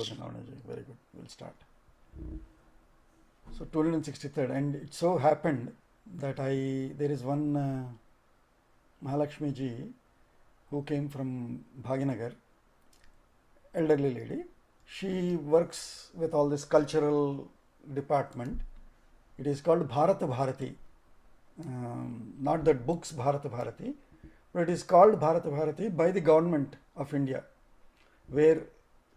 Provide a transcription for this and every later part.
Shubhodhanavanaji. Very good. We'll start. So 263rd, and it so happened that there is one Mahalakshmi ji who came from Bhaginagar, elderly lady. She works with all this cultural department. It is called Bharata Bharati. Not that books Bharata Bharati, but it is called Bharata Bharati by the government of India, where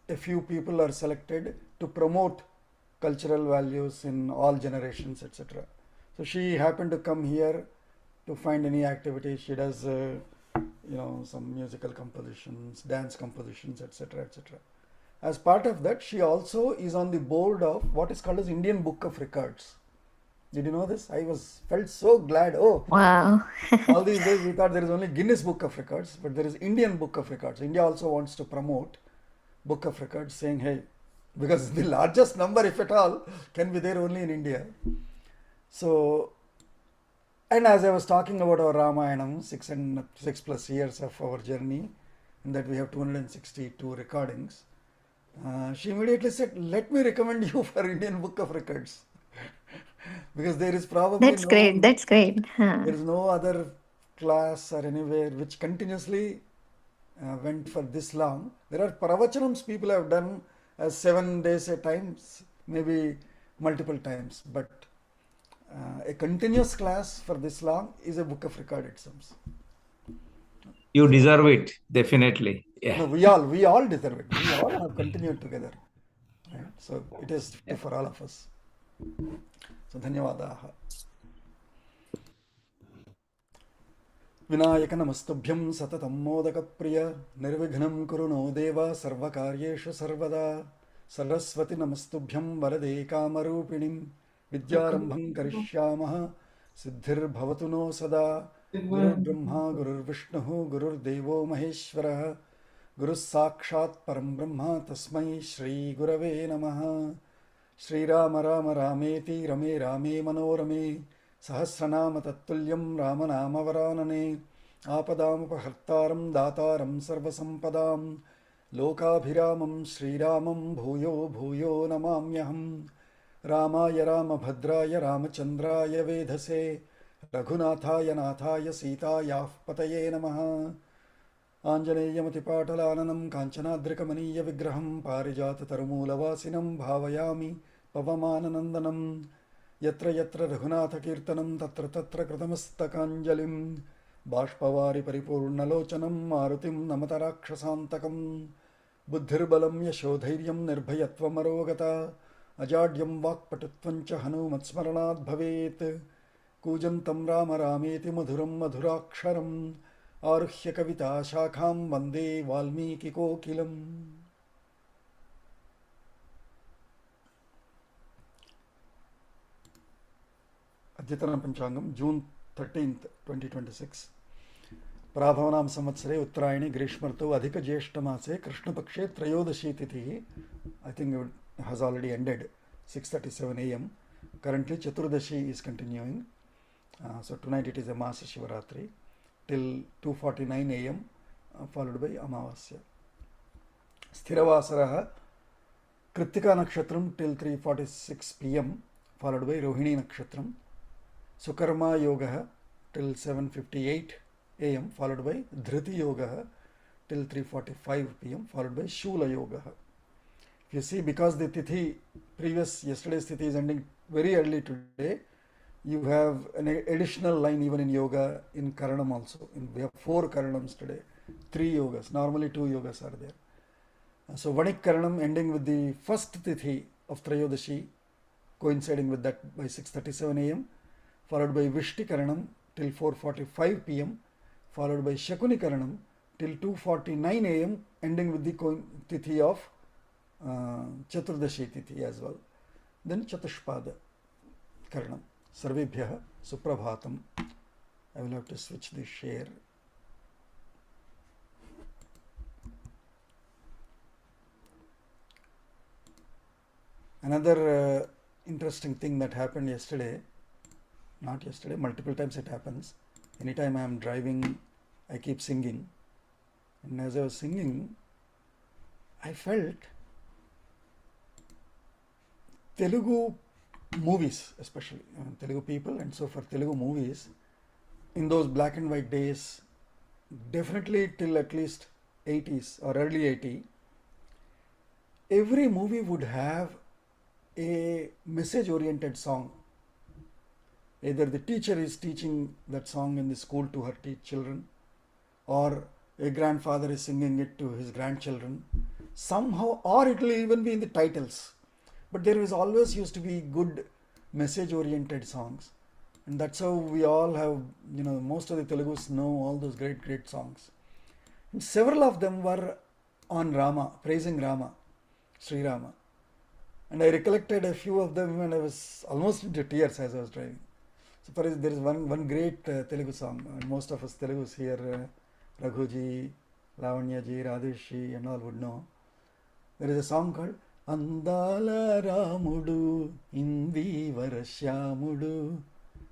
a few people are selected to promote cultural values in all generations, etc. So she happened to come here to find any activity. She does, some musical compositions, dance compositions, etc., etc. As part of that, she also is on the board of what is called as Indian Book of Records. Did you know this? I felt so glad. Oh, Wow. all these days we thought there is only Guinness Book of Records, but there is Indian Book of Records. India also wants to promote Book of Records, saying, hey, because the largest number, if at all, can be there only in India. So, and as I was talking about our Ramayanam, 6+ years of our journey, and that we have 262 recordings, she immediately said, let me recommend you for Indian Book of Records. Because there is probably That's great. That's great. Huh. there is no other class or anywhere which continuously went for this long. There are pravachanams people have done 7 days at times, maybe multiple times, but a continuous class for this long is a book of record, it seems. You deserve it, definitely. Yeah. No, we all deserve it. We all have continued together. Right? So it is for all of us. So dhanyavadaha. Vinayak नमस्तुभ्यं सततं मोदकप्रिय निर्विघ्नं कुरु no देव सर्वकार्येषु सर्वदा सरस्वती नमस्तुभ्यं वरदे कामरूपिणीं विद्यारम्भं करिष्यामः सिद्धिर्भवतु no सदा गुरुर्ब्रह्मा गुरुर्विष्णुः गुरुर्देवो महेश्वरः गुरुः साक्षात् परं ब्रह्म तस्मै श्रीगुरवे नमः श्रीराम राम रामेति रमे रामे मनोरमे सहस्रनाम तत्तुल्यं रामनामवरानने आपदामुपहर्तारं दातारं सर्वसम्पदां लोकाभिरामं श्रीरामं भूयो भूयो नमाम्यहं रामाय रामभद्राय रामचन्द्राय वेधसे रघुनाथाय नाथाय सीतायाः पतये नमः आञ्जनेयमतिपाटलाननं काञ्चनाद्रिकमनीयविग्रहं पारिजाततरुमूलवासिनं भावयामि पवमाननन्दनं यत्र यत्र रघुनाथकीर्तनं तत्र तत्र कृतमस्तकाञ्जलिं बाष्पवारि परिपूर्णलोचनं मारुतिं नमत राक्षसान्तकं बुद्धिर्बलं यशोधैर्यं निर्भयत्वमरोगता अजाड्यं वाक्पटुत्वं च हनूमत्स्मरणात् भवेत् कूजन्तं राम रामेति मधुरं मधुराक्षरम् आरुह्य कविता शाखां वन्दे वाल्मीकिकोकिलम्. अद्यतन पंचांगम जून 13th 2026 प्राभवनाम संवत्सरे उत्तरायणी ग्रीष्मर्तौ अधिक ज्येष्ठ मासे कृष्णपक्षे त्रयोदशी तिथि. I think it has already ended 6:37 a.m. Currently Chaturdashi is continuing. So tonight it is a Masa Shivaratri till 2:49 a.m. Followed by Amavasya. Sthiravasarah Kritika Nakshatram till 3:46 p.m. followed by Rohini Nakshatram. Sukarma Yoga till 7:58 a.m. followed by Dhriti Yoga till 3:45 p.m. followed by Shula Yoga. If you see, because the tithi, yesterday's tithi is ending very early today, you have an additional line even in yoga, in Karanam also. We have 4 Karanams today, 3 yogas. Normally 2 yogas are there. So Vanik Karanam ending with the first tithi of Trayodashi, coinciding with that by 6:37 a.m. followed by Vishti Karanam till 4:45 p.m. followed by Shakuni Karanam till 2:49 a.m. ending with the tithi of Chaturdashi tithi as well. Then Chatushpada Karanam. Sarvebhyah Suprabhatam. I will have to switch the share. Another interesting thing that happened yesterday, not yesterday, multiple times it happens. Anytime I am driving, I keep singing. And as I was singing, I felt Telugu movies, especially Telugu people, and so for Telugu movies, in those black and white days, definitely till at least 80s or early 80s, every movie would have a message oriented song. Either the teacher is teaching that song in the school to her children, or a grandfather is singing it to his grandchildren somehow, or it will even be in the titles. But there is always used to be good message oriented songs, and that's how we all have, most of the Telugus know all those great songs, and several of them were on Rama, praising Rama, Sri Rama. And I recollected a few of them and I was almost into tears as I was driving. So for there is one great Telugu song, and most of us Telugus here, Raghuji, Lavanyaji, Radheshi and all would know. There is a song called Andala Ramudu Indivara Shyamudu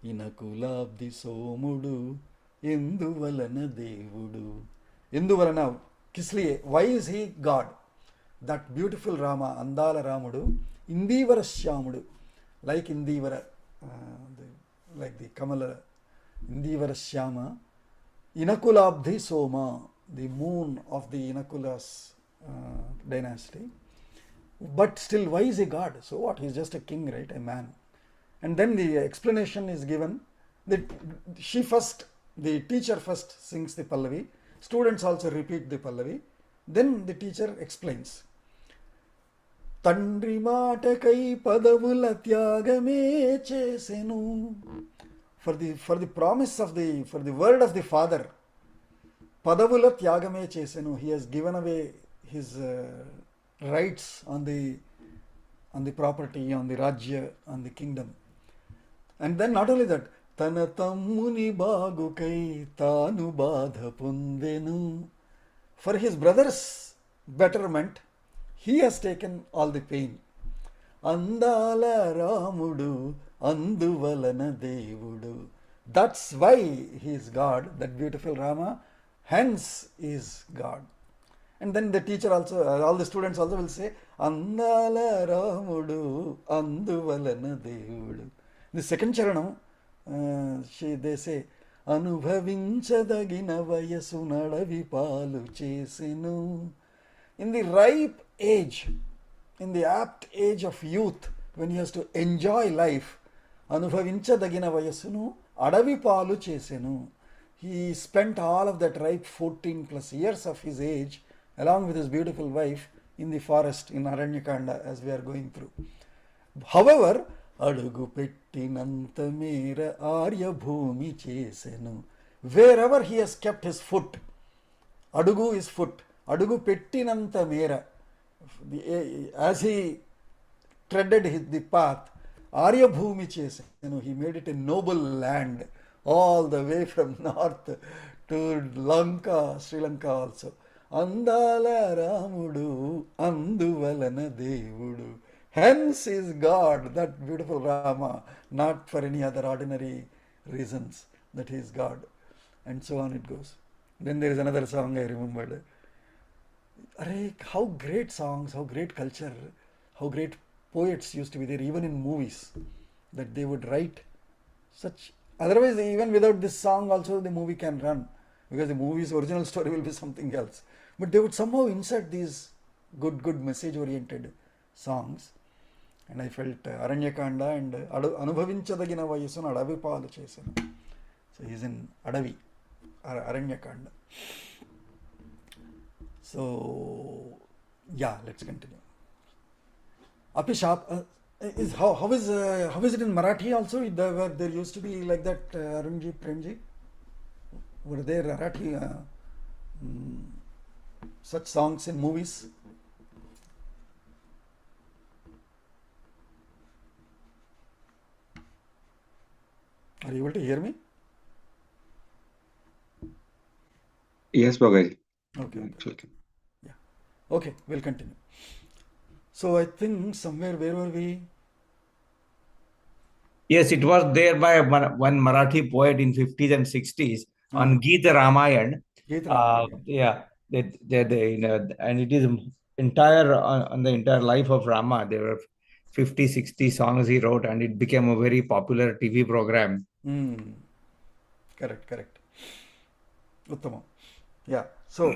Inakulabdi Somudu Induvalana Devudu. Induvalana, Kisliye, why is he God? That beautiful Rama, Andala Ramudu, Indivara Shyamudu, like Indivara, like the Kamala, Indivara Shyama, Inakulabdhi Soma, the moon of the Inakula's dynasty. But still, why is he God? So what? He's just a king, right? A man. And then the explanation is given that the teacher first sings the Pallavi, students also repeat the Pallavi, then the teacher explains. Tandri maatakai padavula tyagame chesenu. For the promise of for the word of the father, padavula tyagame chesenu, he has given away his rights on the property, on the rajya, on the kingdom. And then not only that, tana tammuni bagukai tanu badha pundenu, for his brother's betterment he has taken all the pain. Andala Ramudu Anduvalana Devudu, that's why he is God, that beautiful Rama, hence is God. And then the teacher also, all the students also will say Andala Ramudu Anduvalana Devudu. The second charanam, they say Anubhavinchadagina vayasu nadavi palu chesenu. In the ripe age, in the apt age of youth, when he has to enjoy life, Anubhavinchadagina vayasunu adavi palu chesenu. He spent all of that ripe 14 plus years of his age along with his beautiful wife in the forest in Aranyakanda, as we are going through. However, adugu pettinanta mera arya bhumi chesenu, wherever he has kept his foot, adugu is foot, adugu pettinanta mera, as he treaded the path, arya bhumi chesenu, he made it a noble land all the way from north to Lanka, Sri Lanka also. Andala Ramudu Anduvalana Devudu, hence is God, that beautiful Rama, not for any other ordinary reasons that he is God. And so on it goes. Then there is another song I remembered. Array, how great songs, how great culture, how great poets used to be there, even in movies, that they would write such. Otherwise, even without this song also the movie can run, because the movie's original story will be something else. But they would somehow insert these good message oriented songs. And I felt Aranyakanda and Anubhavinchadagina vayasunu adavi palu chesenu. So he is in Adavi, Aranyakanda. So yeah, let's continue. Api how is it in Marathi also? There used to be like that, Arunji, Premji? Were there Marathi such songs in movies? Are you able to hear me? Yes, Bhagaji. Okay. Yeah. Okay, we'll continue. So I think somewhere, where were we? Yes, it was there by one Marathi poet in 50s and 60s on Gita Ramayan. Yeah, and it is entire on the entire life of Rama. They were 50, 60 songs he wrote, and it became a very popular TV program. Correct. Uttama. Yeah. So,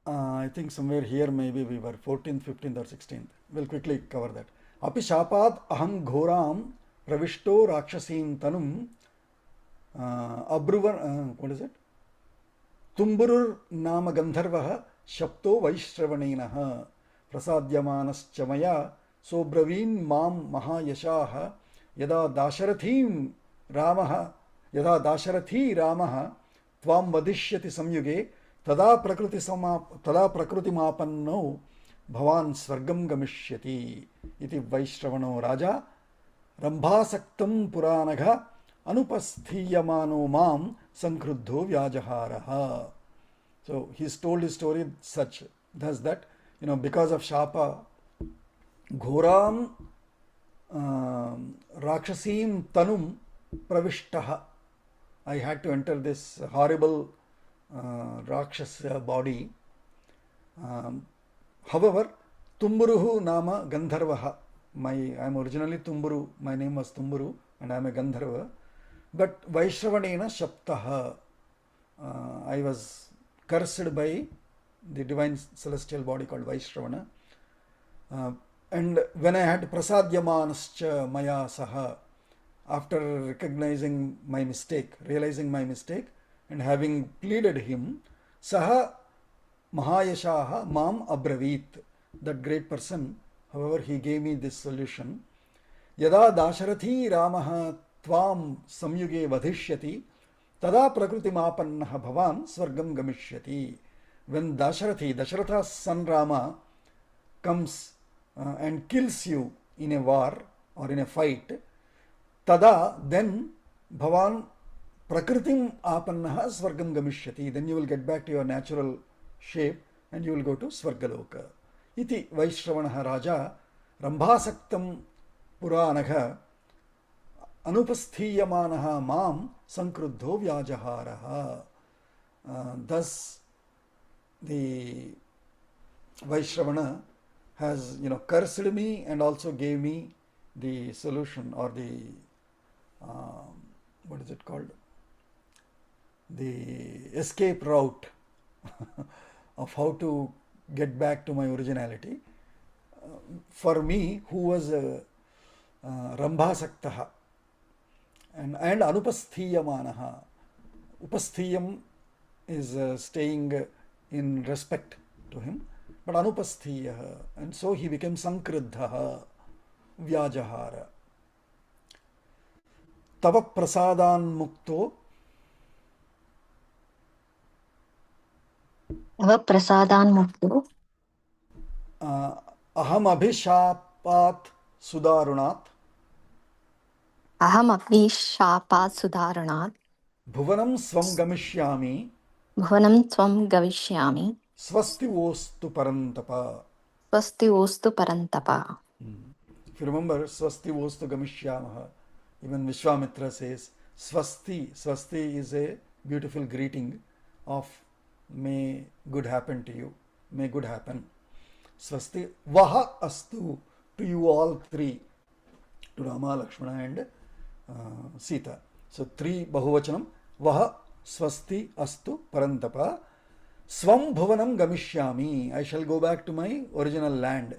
I think somewhere here maybe we were 14th, 15th or 16th. We'll quickly cover that. Api shapad aham ghoram pravishto rakshasin tanum abruvan, what is it? Tumburur nama gandharvaha shapto vaishravanenah prasadyamanascha maya sobravin mam mahayashaha yada dasharathim ramaha yada dasharathi ramaha tvam vadishyati samyuge tada prakriti mapanno bhavan swargam gamishyati iti vaishravano raja rambhasaktam puranagha anupasthiyamano mam sankruddho vyajaharaha. So he's told his story such thus that, because of shapa, ghoram rakshasim tanum pravishtaha, I had to enter this horrible rakshasa body. However, Tumburuhu nama Gandharvaha. I am originally Tumburu, my name was Tumburu, and I am a Gandharva. But Vaishravanena Shaptaha, I was cursed by the divine celestial body called Vaishravana. And when I had Prasadyamanascha Maya Saha, after recognizing my mistake, realizing my mistake, and having pleaded him, Saha Mahayashaha Mam Abravit, that great person, however, he gave me this solution. Yada Dasharathi Ramaha Tvam Samyuge Vadhishyati, Tada Prakriti Mapannaha Bhavan Swargam Gamishyati. When Dasharatha's son Rama, comes and kills you in a war or in a fight, Tada, then Bhavan Prakritim Apannaha Swargam Gamishyati. Then you will get back to your natural shape and you will go to Swargaloka. Iti Vaishravanaha Raja Rambhasaktam Puranagha Anupasthiyamanaha Mam Sankruddho Vyajaharaha. Thus, the Vaishravana has, cursed me and also gave me the solution, or the, what is it called? The escape route of how to get back to my originality. For me, who was Rambhasaktaha and Anupasthiyamanaha. Upasthiyam is staying in respect to him, but Anupasthiyaha, and so he became Sankruddhaha Vyajahara. Tava prasadan mukto Tava prasadan mukto aham abhishapat sudarunat aham apni shapat sudaranat bhuvanam svam gamishyami bhuvanam tvam gavishyami swasti vostu parantapa. swasti ostu parantapa. If you remember, swasti vostu gamishyamaha, even Vishwamitra says swasti. Swasti is a beautiful greeting of may good happen to you, may good happen. Swasti vaha astu, to you all three, to Rama, Lakshmana and Sita. So three bahuvachanam, vaha swasti astu parantapa svam bhuvanam gamishyami, I shall go back to my original land.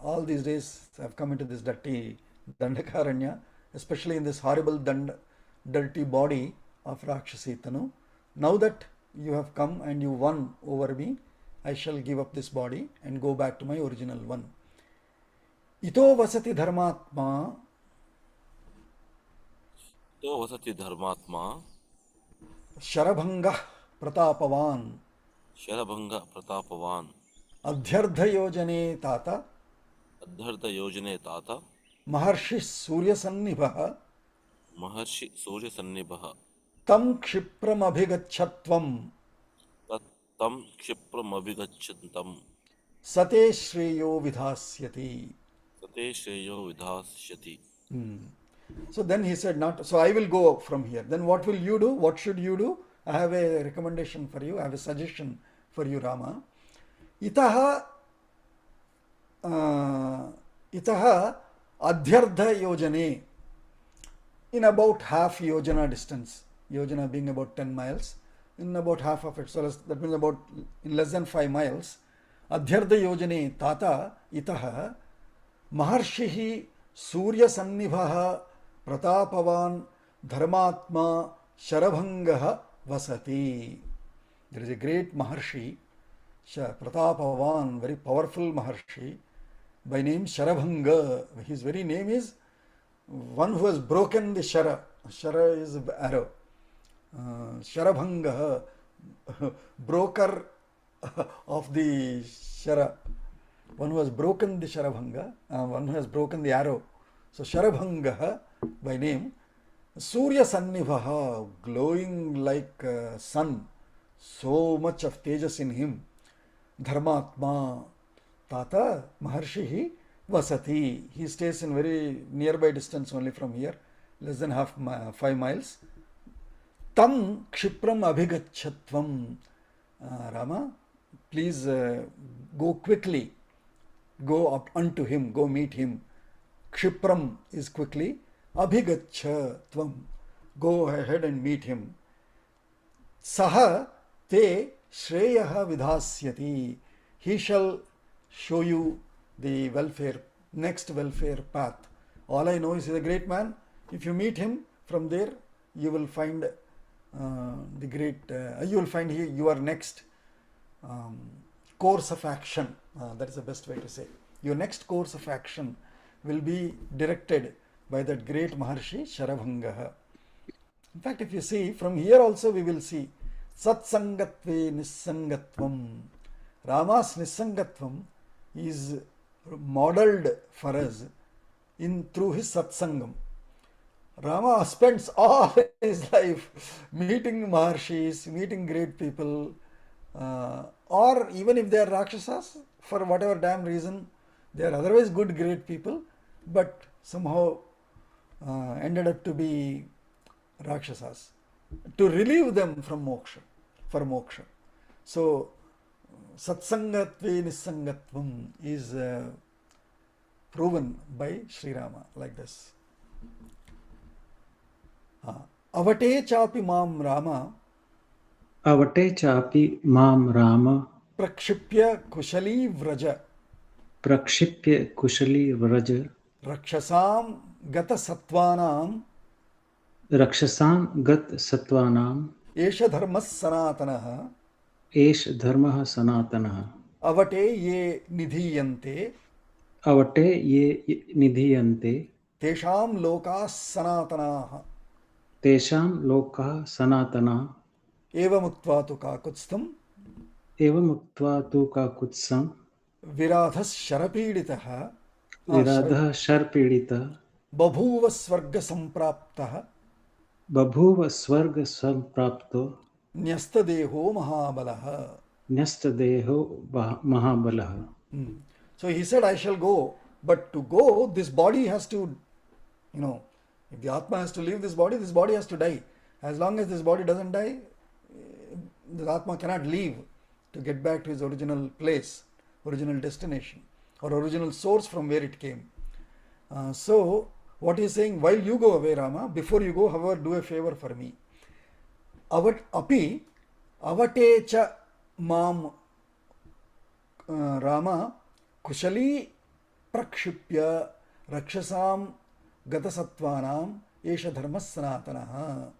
All these days I have come into this dirty Dandakaranya, especially in this horrible dirty body of Rakshasi Tanu. Now that you have come and you won over me, I shall give up this body and go back to my original one. Ito vasati dharmatma sharabhanga pratapavan adhyardha yojane tata maharshi surya sannibha tam kshipram abhigachatvam sate shreyo vidhasyati. So then he said, not, so I will go from here. Then what will you do? What should you do? I have a recommendation for you. I have a suggestion for you, Rama. Itaha itah adhyardha yojane, in about half yojana distance, yojana being about 10 miles, in about half of it, so that means about in less than 5 miles, adhyardha yojane tata itah maharshi surya sannibha pratapavan dharmatma sharabhanga vasati. There is a great maharshi, pratapavan, very powerful maharshi, by name Sharabhanga. His very name is one who has broken the shara. Shara is arrow. Sharabhanga, broker of the shara. One who has broken the sharabhanga, one who has broken the arrow. So Sharabhanga by name. Surya Sannibhaha, glowing like sun, so much of tejas in him. Dharmatma Tata Maharshihi Vasati. He stays in very nearby distance only from here, less than 5 miles. Tam Kshipram Abhigachatvam. Rama, please go quickly. Go up unto him, go meet him. Kshipram is quickly. Abhigacha Tvam. Go ahead and meet him. Saha te Shreyaha vidhasyati. He shall show you the next welfare path. All I know is he is a great man. If you meet him from there, you will find you will find your next course of action. That is the best way to say. Your next course of action will be directed by that great Maharshi Sharabhanga. In fact, if you see, from here also we will see Satsangatve Nissangatvam. Rama's Nissangatvam is modeled for us through his Satsangam. Rama spends all his life meeting Maharshis, meeting great people, or even if they are Rakshasas, for whatever damn reason, they are otherwise good, great people, but somehow ended up to be Rakshasas, to relieve them from moksha, for moksha. So, Satsangatve Nissangatvam is proven by Sri Rama like this. Avate chapi mam Rama. Avate chapi mam Rama. Prakshipya kushali vraja. Prakshipya kushali vraja. Rakshasam gata sattvanam. Rakshasam gat sattvanam. Esha dharmas sanatanaha. Esh dharmah sanatanaha. Avate ye nidhiyante. Avate ye nidhiyante. Tesham lokas sanatanaha. Tesham loka sanatana. Eva muktva tu kakutstam. Eva muktva tu kakutsam. virAdhas sharapiditaha. virAdha sharpidita. Babhuva swarga sampraptaha. Babhuva swarga samprapto. Nyastadeho mahabalaha. Nyastadeho mahabalaha. So he said, I shall go, but to go, this body has to, if the Atma has to leave this body has to die. As long as this body doesn't die, the Atma cannot leave to get back to his original place, original destination, or original source from where it came. So, what he is saying, while you go away, Rama, before you go, however, do a favor for me. Api avatecha mam Rama kushali prakshipya rakshasam gatasattvanam esha dharmas sanatanaha.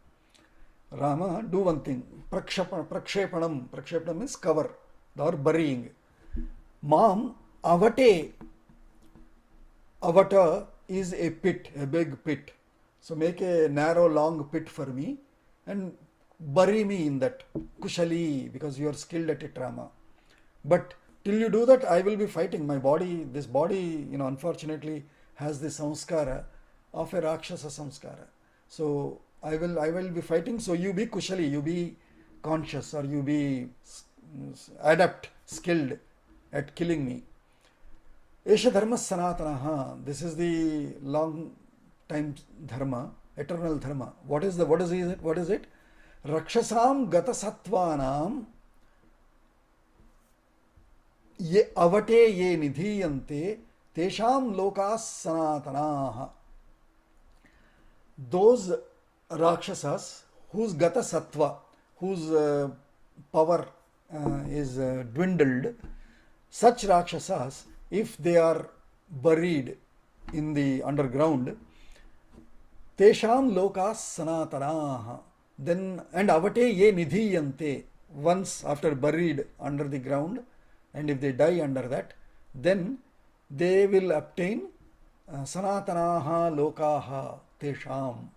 Rama, do one thing. Prakshepanam. Prakshepanam means cover or burying. Mam avate. Avata is a pit, a big pit. So make a narrow, long pit for me and bury me in that. Kushali, because you are skilled at it, Rama. But till you do that, I will be fighting. My body, this body, unfortunately has the samskara of a Rakshasa samskara. So I will be fighting. So you be kushali, you be conscious, or you be adept, skilled at killing me. Esha dharma sanatanaha. This is the long time dharma, eternal dharma. What is it? Rakshasam gata sattvanam ye avate ye nidhiyante tesham lokas sanatanaha. Those Rakshasas whose gata sattva, whose power is dwindled, such Rakshasas, if they are buried in the underground, tesham lokas sanatanaha, then and avate ye nidhiyante, once after buried under the ground, and if they die under that, then they will obtain sanatanaha lokaha tesham,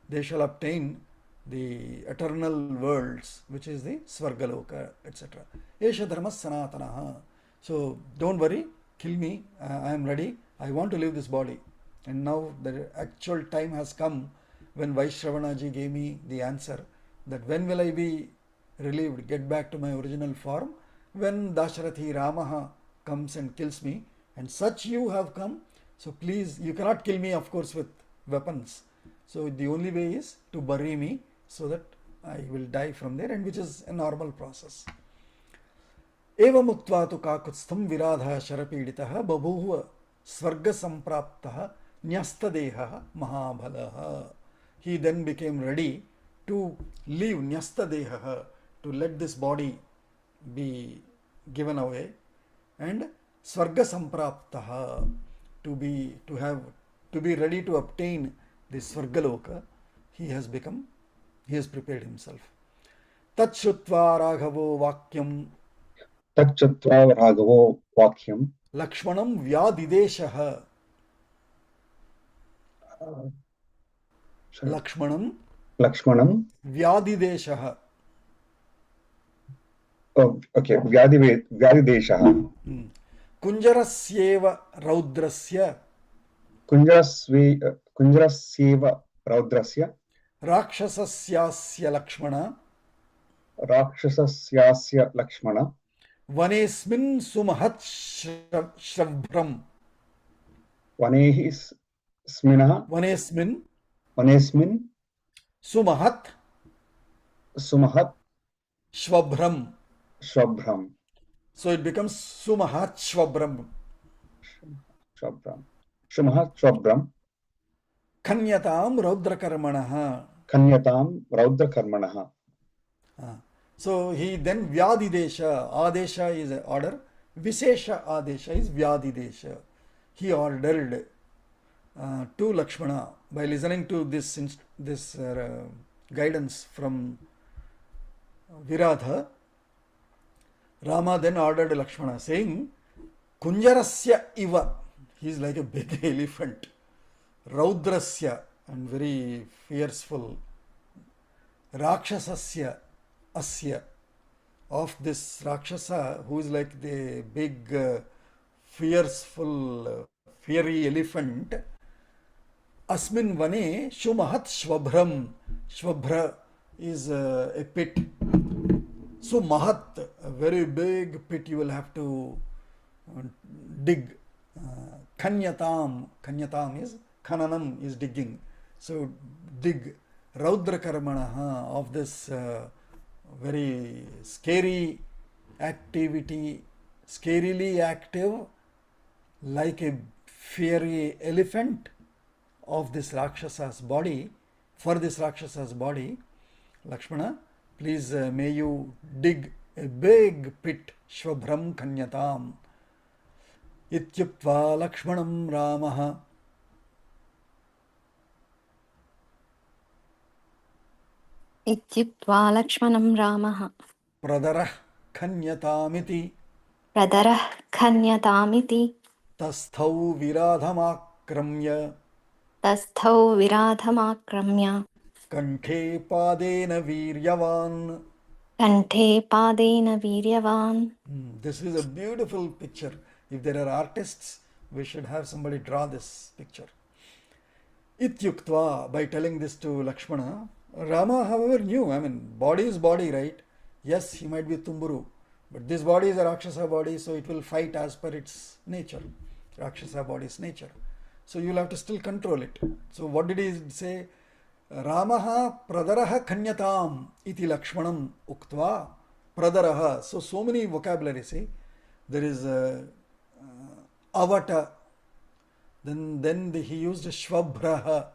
they shall obtain the eternal worlds, which is the swarga loka, etc. Esha dharma sanatanaha. So don't worry, kill me, I am ready, I want to leave this body. And now the actual time has come when Vaishravanaji gave me the answer that when will I be relieved, get back to my original form? When Dasharathi Ramaha comes and kills me, and such you have come, so please, you cannot kill me of course with weapons. So the only way is to bury me so that I will die from there, and which is a normal process. Evam uktva tu kakutstham virAdha sharapiditaha babhuva swarga sampraptaha nyasta mahabalaha. He then became ready to leave nyasta, to let this body be given away, and swarga sampraptaha, to be ready to obtain this swarga loka. He has prepared himself. Tachutva raghavo vakyam Tachutva raghavo vakyam lakshmanam vyadideshaha. Lakshmanam vyadideshaha. Okay, vyadideshaha. Kunjarasyeva raudrasya Kunjarasyeva raudrasya rakshasasyasya lakshmana rakshasasyasya lakshmana vanesmin sumahat shrabhram. Vanesmin sumahat shvabhram. So it becomes sumahat shvabhram. Kanyatam raudrakarmanaha. So he then vyadidesha, adesha is an order, visesha adesha is vyadidesha. He ordered to Lakshmana, by listening to this guidance from virAdha, Rama then ordered Lakshmana, saying, Kunjarasya iva, he is like a big elephant, Raudrasya, and very fierceful, Rakshasasya, asya, of this Rakshasa, who is like the big, fierceful, fiery elephant. Asmin vane shumahat shvabhram. Shvabhra is a pit. So mahat, a very big pit you will have to dig. Kanyatam is, khananam is digging. So dig. Raudrakarmanaha, of this very scary activity, scarily active, like a fiery elephant of this Rakshasa's body, for this Rakshasa's body, Lakshmana, please may you dig a big pit, Shvabhram Kanyatam. Ityuktva Lakshmanam Ramaha. Ityuktva Lakshmanam Ramaha. Pradarah Kanyatamiti. Tasthau virAdhamakramya. Kanthe padena viryavan. This is a beautiful picture. If there are artists, we should have somebody draw this picture. Ityuktva, by telling this to Lakshmana, Rama, however, knew, body is body, right? Yes, he might be Tumburu, but this body is a Rakshasa body, so it will fight as per its nature, Rakshasa body's nature. So you will have to still control it. So what did he say? Ramaha pradaraha kanyatam iti Lakshmanam uktva. Pradaraha. So many vocabulary, see. There is avata, Then he used shvabhraha.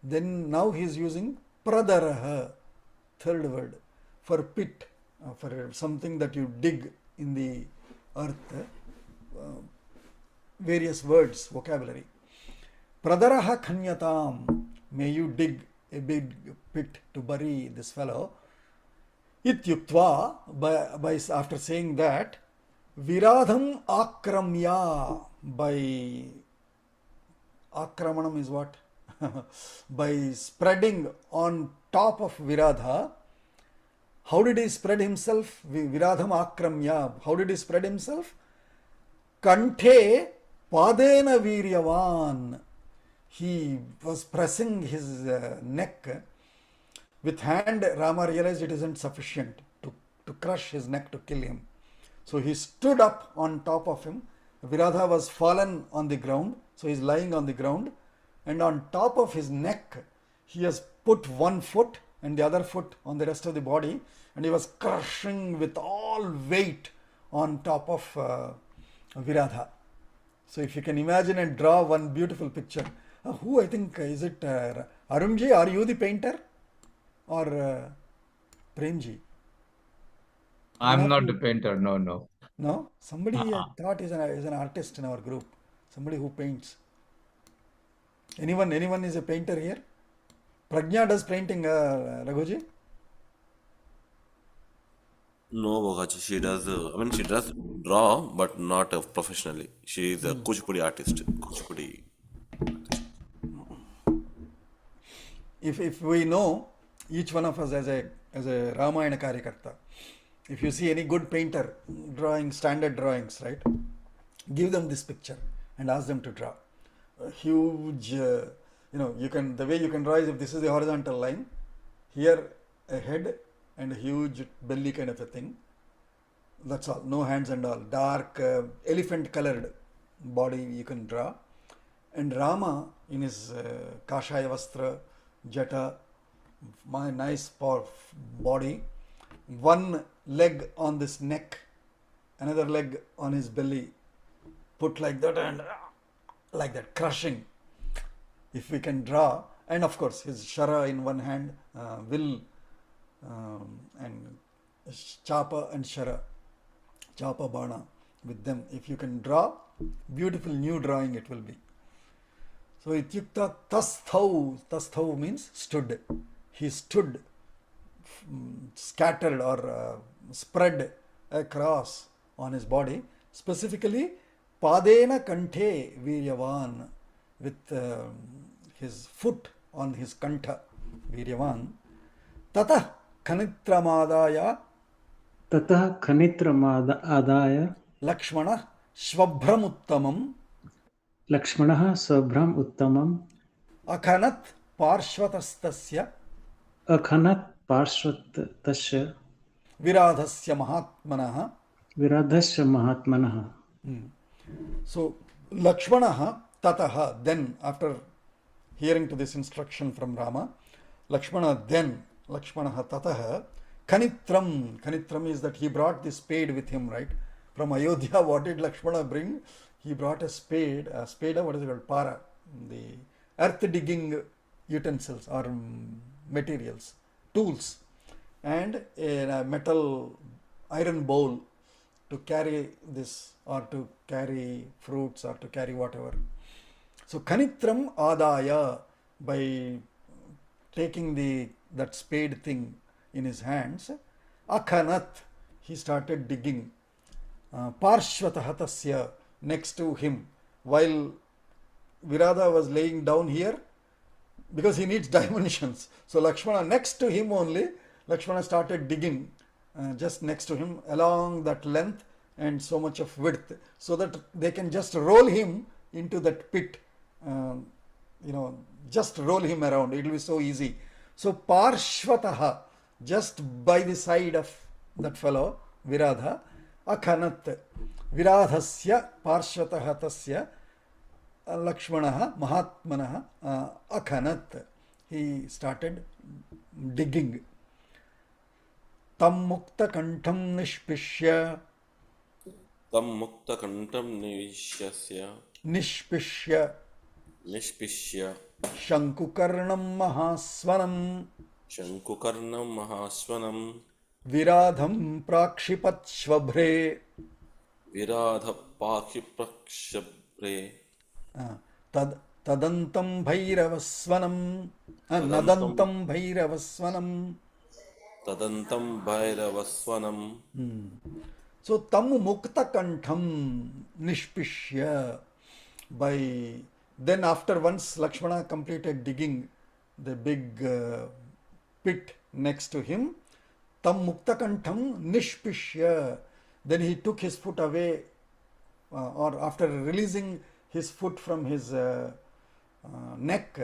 Then now he is using pradaraha, third word, for pit, for something that you dig in the earth. Various words, vocabulary. Pradaraha khanyatam, may you dig a big pit to bury this fellow. Ityuktva, after saying that, virAdham akramya, by akramanam is what? By spreading on top of virAdha. How did he spread himself? virAdham akramya. How did he spread himself? Kanthe padena viryavan. He was pressing his neck with hand. Rama realized it isn't sufficient to crush his neck to kill him. So he stood up on top of him. virAdha was fallen on the ground. So he is lying on the ground. And on top of his neck, he has put one foot and the other foot on the rest of the body. And he was crushing with all weight on top of virAdha. So if you can imagine and draw one beautiful picture. Who, I think, is it Arunji? Are you the painter? Or Premji? I'm not the painter, no. No? Somebody I thought is an artist in our group. Somebody who paints. Anyone is a painter here? Pragya does painting, Raghuji? No, Bhogaji, she does, she does draw, but not professionally. She is a Kuchipudi artist. Kuchipudi. If we know, each one of us as a Ramayana Karyakarta, if you see any good painter drawing standard drawings, right, give them this picture and ask them to draw. A huge, the way you can draw is, if this is the horizontal line, here a head and a huge belly kind of a thing. That's all, no hands and all. Dark, elephant colored body you can draw. And Rama in his kashaya vastra, jata, my nice body, one leg on this neck, another leg on his belly, put like that and like that, crushing. If we can draw, and of course his shara in one hand, will and chapa and shara, chapa bana with them. If you can draw, beautiful new drawing it will be. So ityukta tasthau means stood. He stood, scattered or spread across on his body. Specifically, padena kanthe viryavan, with his foot on his kantha, viryavan. Tata khanitramadaya. Tata khanitramadaya. Lakshmana shvabhramuttamam. Lakshmana svabhram uttamam. Akhanat parshvatastasya. Akhanat parshvatasya. virAdhasya mahatmanaha. virAdhasya mahatmanaha. So Lakshmana tataha, then, after hearing to this instruction from Rama, Lakshmana tataha, Kanitram is that he brought the spade with him, right? From Ayodhya, what did Lakshmana bring? He brought a spade, what is it called? Para, the earth digging utensils or materials, tools, and a metal iron bowl to carry this, or to carry fruits, or to carry whatever. So Kanitram adaya, by taking that spade thing in his hands, Akhanat, he started digging. Parshvatah tasya, next to him, while virAdha was laying down here, because he needs dimensions. So Lakshmana, next to him only, Lakshmana started digging just next to him along that length and so much of width, so that they can just roll him into that pit, just roll him around. It will be so easy. So Parshvataha, just by the side of that fellow, virAdha, Akhanat, virAdhasya Parshvataha tasya, Lakshmanaha Mahatmanaha Akhanat, he started digging. Tam mukta kantham nishpishya. Tam mukta kantam nivishasya. Nishpishya Nishpishya Shankukarnam Mahaswanam Shankukarnam Mahaswanam Viradham Prakshipat Shvabhre virAdha Pakhiprakshabre Tad Tadantam Bhairavaswanam Tadantam Nadantam Bhairavaswanam. Tadantam Bhairavaswanam. So tam mukta kantham nishpishya. By then, after once Lakshmana completed digging the big pit next to him, tam mukta kantham nishpishya. Then he took his foot away, or after releasing his foot from his neck,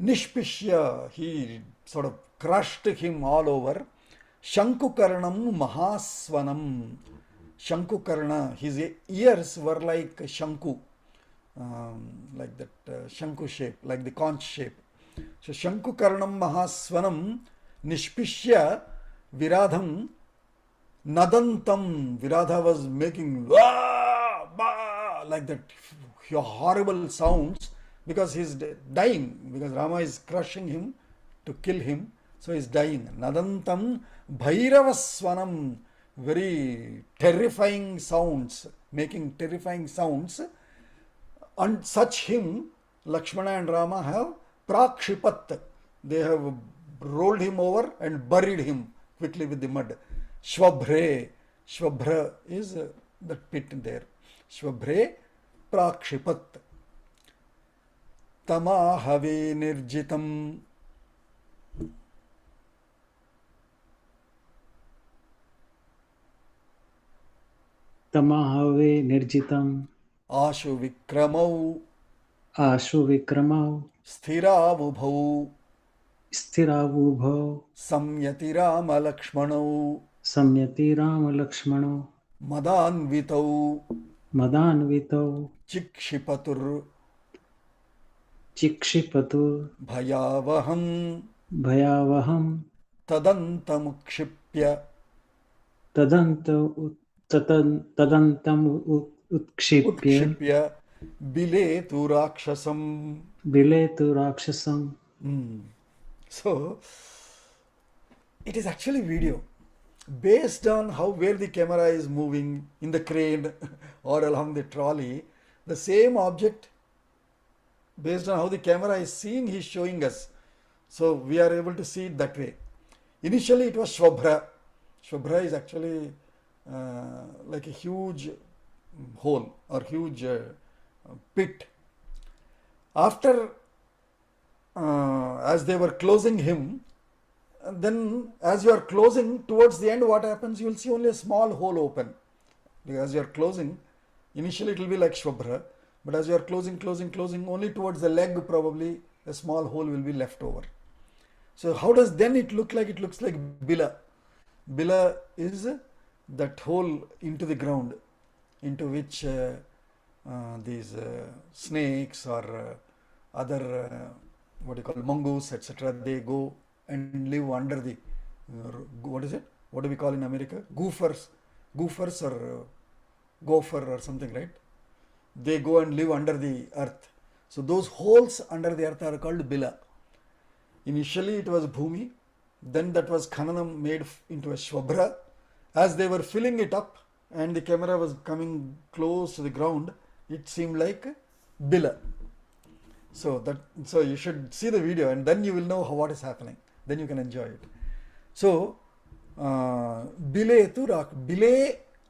nishpishya, he sort of crushed him all over. Shankukarnam Mahaswanam. Shankukarna, his ears were like Shanku, like that Shanku shape, like the conch shape. So Shankukarnam Mahaswanam Nishpishya Viradham Nadantam. virAdha was making like that horrible sounds because he's dying, because Rama is crushing him to kill him. So he's dying. Nadantam Bhairavaswanam, very terrifying sounds, making terrifying sounds. And such him, Lakshmana and Rama have prakshipat. They have rolled him over and buried him quickly with the mud. Shvabhre. Shvabhra is the pit there. Shvabhre prakshipat. Tamahave nirjitam. Tamahave nirjitam Ashu vikramau ashu vikramau sthiravubhau sthiravubhau samyati Rama Lakshmanau samyati Rama Lakshmano madanvitau madanvitau chikshipatur chikshipatu bhayavaham bhayavaham tadantamukshipya tadantam utskshipya utshipya biletu rakshasam. biletu rakshasam. So it is actually video based on where the camera is moving in the crane or along the trolley. The same object, based on how the camera is seeing, he is showing us. So we are able to see it that way. Initially it was Shvabhra. Shvabhra is actually like a huge hole or huge pit. After, as they were closing him, then as you are closing towards the end, what happens? You will see only a small hole open. Because as you are closing, initially it will be like Shvabhra, but as you are closing, only towards the leg probably a small hole will be left over. So how does then it look like? It looks like Bila. Bila is that hole into the ground, into which these snakes or other what you call mongoose, etc., they go and live under the what is it? What do we call in America? Gophers or gopher or something, right? They go and live under the earth. So those holes under the earth are called Bila. Initially it was Bhumi, then that was Khananam made into a Shvabhra. As they were filling it up and the camera was coming close to the ground, it seemed like Bila. So you should see the video and then you will know what is happening. Then you can enjoy it. So Bile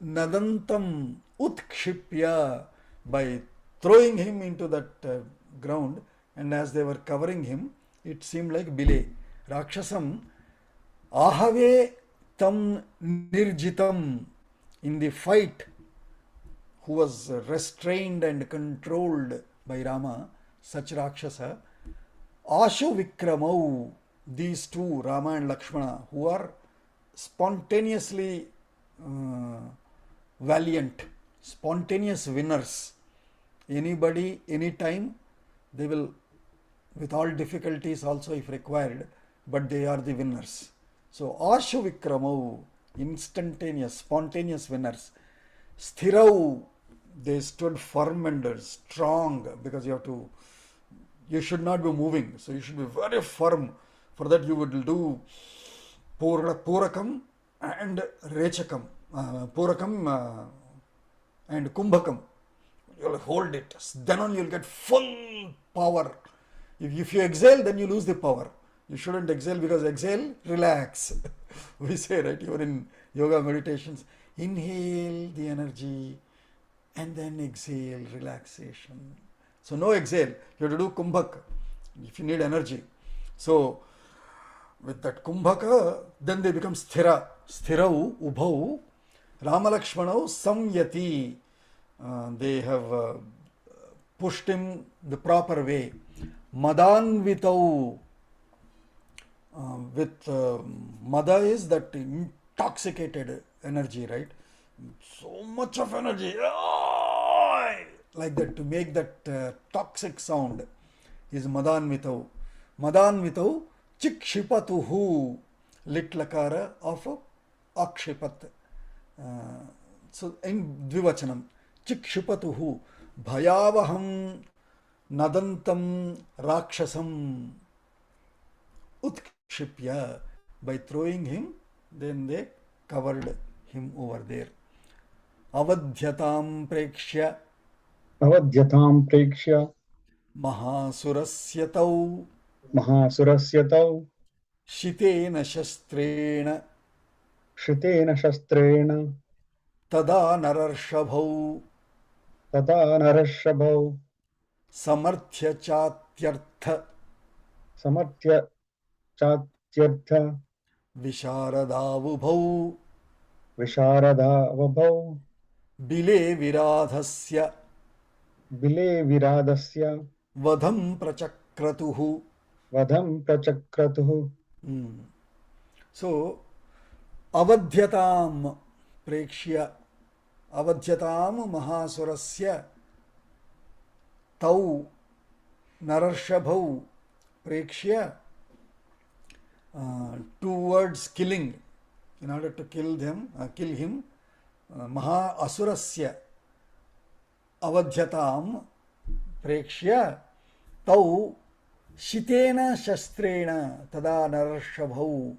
nadantam utkshipya, by throwing him into that ground, and as they were covering him, it seemed like Bile. Rakshasam ahave tam nirjitam, in the fight, who was restrained and controlled by Rama, such Rakshasa. Ashu vikramau, these two, Rama and Lakshmana, who are spontaneously valiant, spontaneous winners. Anybody, anytime, they will, with all difficulties also if required, but they are the winners. So Ashu vikramau, instantaneous, spontaneous winners. Sthirau, They stood firm and strong, because you should not be moving. So you should be very firm. For that you would do Purakam and Rechakam. Purakam and Kumbhakam. You'll hold it. Then on you'll get full power. If you exhale, then you lose the power. You shouldn't exhale, because exhale, relax. We say, right, even in yoga meditations, inhale the energy and then exhale, relaxation. So no exhale. You have to do Kumbhaka if you need energy. So with that Kumbhaka, then they become Sthira. Sthirau, Ubhau, Rama Lakshmanau, Samyati. They have pushed him the proper way. Madanvitau. With Mada is that intoxicated energy, right? So much of energy. Like that, to make that toxic sound is Madanvitau. Madanvitau Chikshipatuhu, lit lakara of Akshipat. So in Dvivachanam, Chikshipatuhu Bhayavaham Nadantam Rakshasam Utkshipya. By throwing him, then they covered him over there. Avadhyatam Prekshya Avadhyatam prekshya Mahasurasyatau mahasurasyatau Shitena Shastrena shritena shastrena Tada Nararshabhau tada narashabhau Samarthya Chatyartha samarthya chatyartha Visharadavubhau visharada vabhau Bile Viradhasya bile viradasya Vadham Prachakratuhu. vadham prachakratuhu. So, Avadhyatam Prekshya Avadhyatam Mahasurasya Tau Nararshabhau Prekshya, towards killing, in order to kill him, Maha Asurasya Avadhyatam Prekshya Tau Shitena Shastrena Tada Nararshabhau.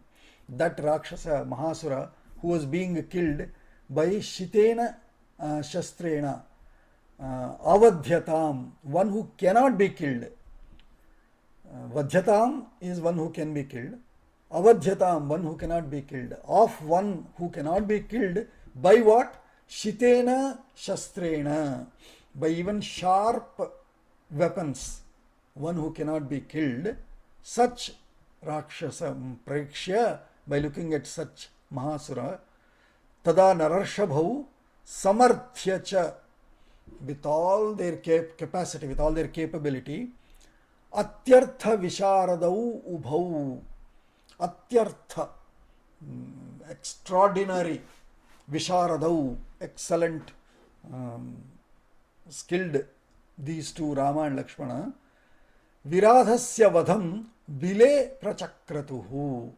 That Rakshasa Mahasura, who was being killed by Shitena Shastrena, Avadhyatam, one who cannot be killed. Vadhyatam is one who can be killed. Avadhyatam, one who cannot be killed. Of one who cannot be killed by what? Shitena Shastrena, by even sharp weapons. One who cannot be killed. Such Rakshasa Prekshya, by looking at such Mahasura, Tada Nararshabhau Samarthyacha, with all their capacity, with all their capability, Atyartha Visharadau Ubhau. Atyartha, extraordinary. Visharadau, excellent, skilled, these two, Rama and Lakshmana. Viradhasya vadham bile prachakratuhu.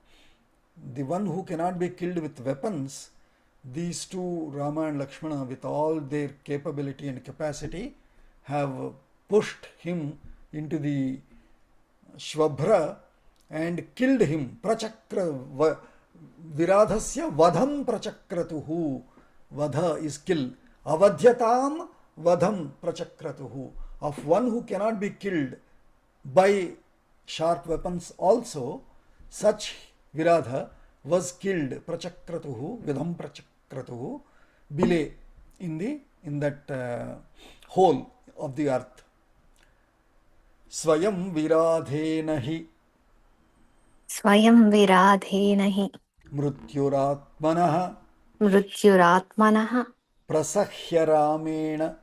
The one who cannot be killed with weapons, these two, Rama and Lakshmana, with all their capability and capacity, have pushed him into the Shvabhra and killed him. Prachakra, Viradhasya vadham prachakratuhu. Vadha is kill. Avadhyatam vadham prachakratuhu. Of one who cannot be killed by sharp weapons also, such Viradha was killed. Prachakratuhu, vidham prachakratuhu, bile, in that hole of the earth. Swayam viradhena hi Swayam viradhena hi mrutyuratmanah mrutyuratmanah prasahya ramena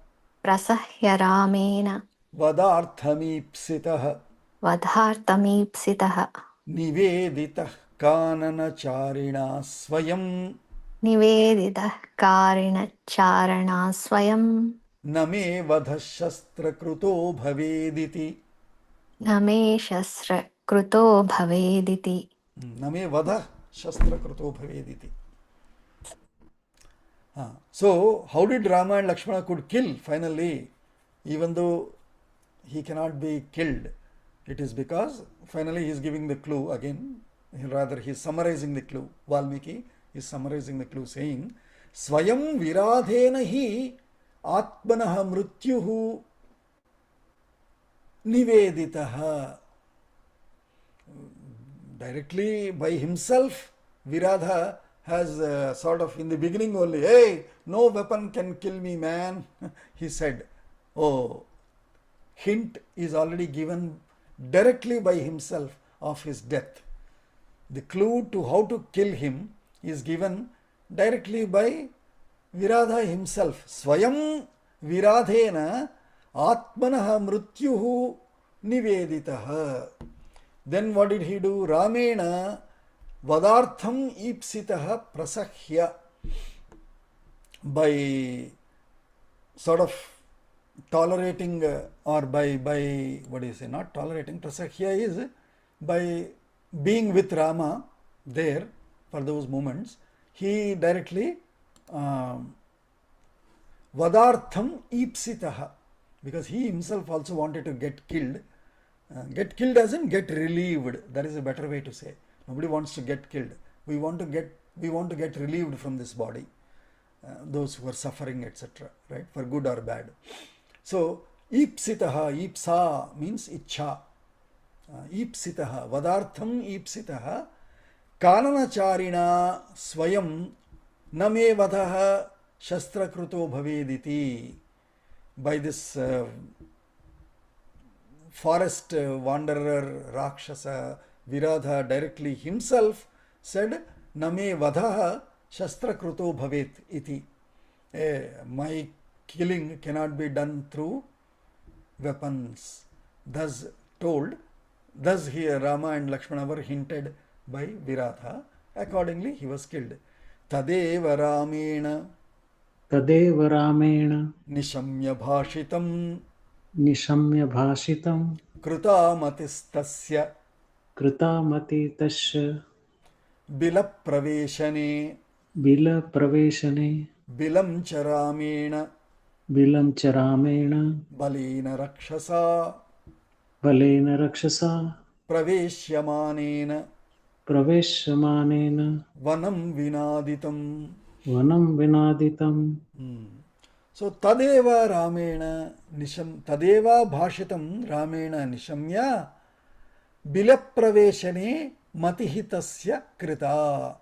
prasahya ramena vadarthamipsitah vadhartamipsitah niveditah kananacharina swayam niveditah karina charana swayam name vadha shastrakruto bhavediti. name shastra kruto bhavediti. Name vadha shastrakruto bhavediti. So how did Rama and Lakshmana could kill finally, even though he cannot be killed? It is because finally he is giving the clue again, rather he is summarizing the clue. Valmiki is summarizing the clue saying, Swayam viradhena hi atmanaha mrityuhu niveditaha. Directly by himself, virAdha has sort of in the beginning only, hey, no weapon can kill me, man, he said. Oh, hint is already given directly by himself of his death. The clue to how to kill him is given directly by virAdha himself. Swayam viradhena atmanaha mrityuhu niveditaha. Then what did he do? Ramena vadartham ipsitaha prasahya. By sort of tolerating or by what do you say, not tolerating, prasahya is by being with Rama there for those moments, he directly vadartham ipsitaha, because he himself also wanted to get killed. Get killed as in get relieved. That is a better way to say. Nobody wants to get killed. We want to get relieved from this body. Those who are suffering, etc. Right? For good or bad. So ipsitaha, ipsa means ichha. Ipsitaha, vadartham ipsitaha, kananacharina swayam name vadaha shastrakruto bhavediti. By this forest wanderer, Rakshasa, virAdha directly himself said, Name vadaha shastrakruto bhavet iti. My killing cannot be done through weapons. Thus told, thus here Rama and Lakshmana were hinted by virAdha. Accordingly, he was killed. Tadeva Ramena nishamya bhashitam निशम्य भाषितं कृतामतिस्tasya कृतामति तस्य बिलप्रवेशने बिलप्रवेशने बिलं च रामेण बिलं च रामेण बलेन रक्षसा बलेन रक्षसा प्रवेश्यमानेन प्रवेश्यमानेन वनं विनादितम्. वनं विनादितं. So tadeva ramena nisham, tadeva bhashitam ramena nishamya bilapraveshane matihitasya krita.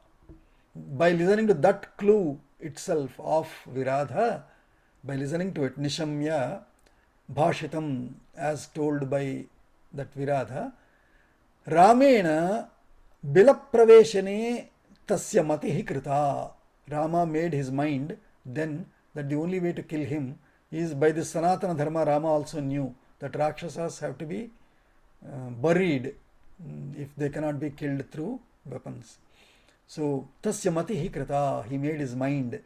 By listening to that clue itself of virAdha, by listening to it, nishamya bhashitam, as told by that virAdha, ramena bilapraveshane tasya matihi krita. Rama made his mind then that the only way to kill him is by this Sanatana Dharma. Rama also knew that Rakshasas have to be buried if they cannot be killed through weapons. So, tasya matihi krita, he made his mind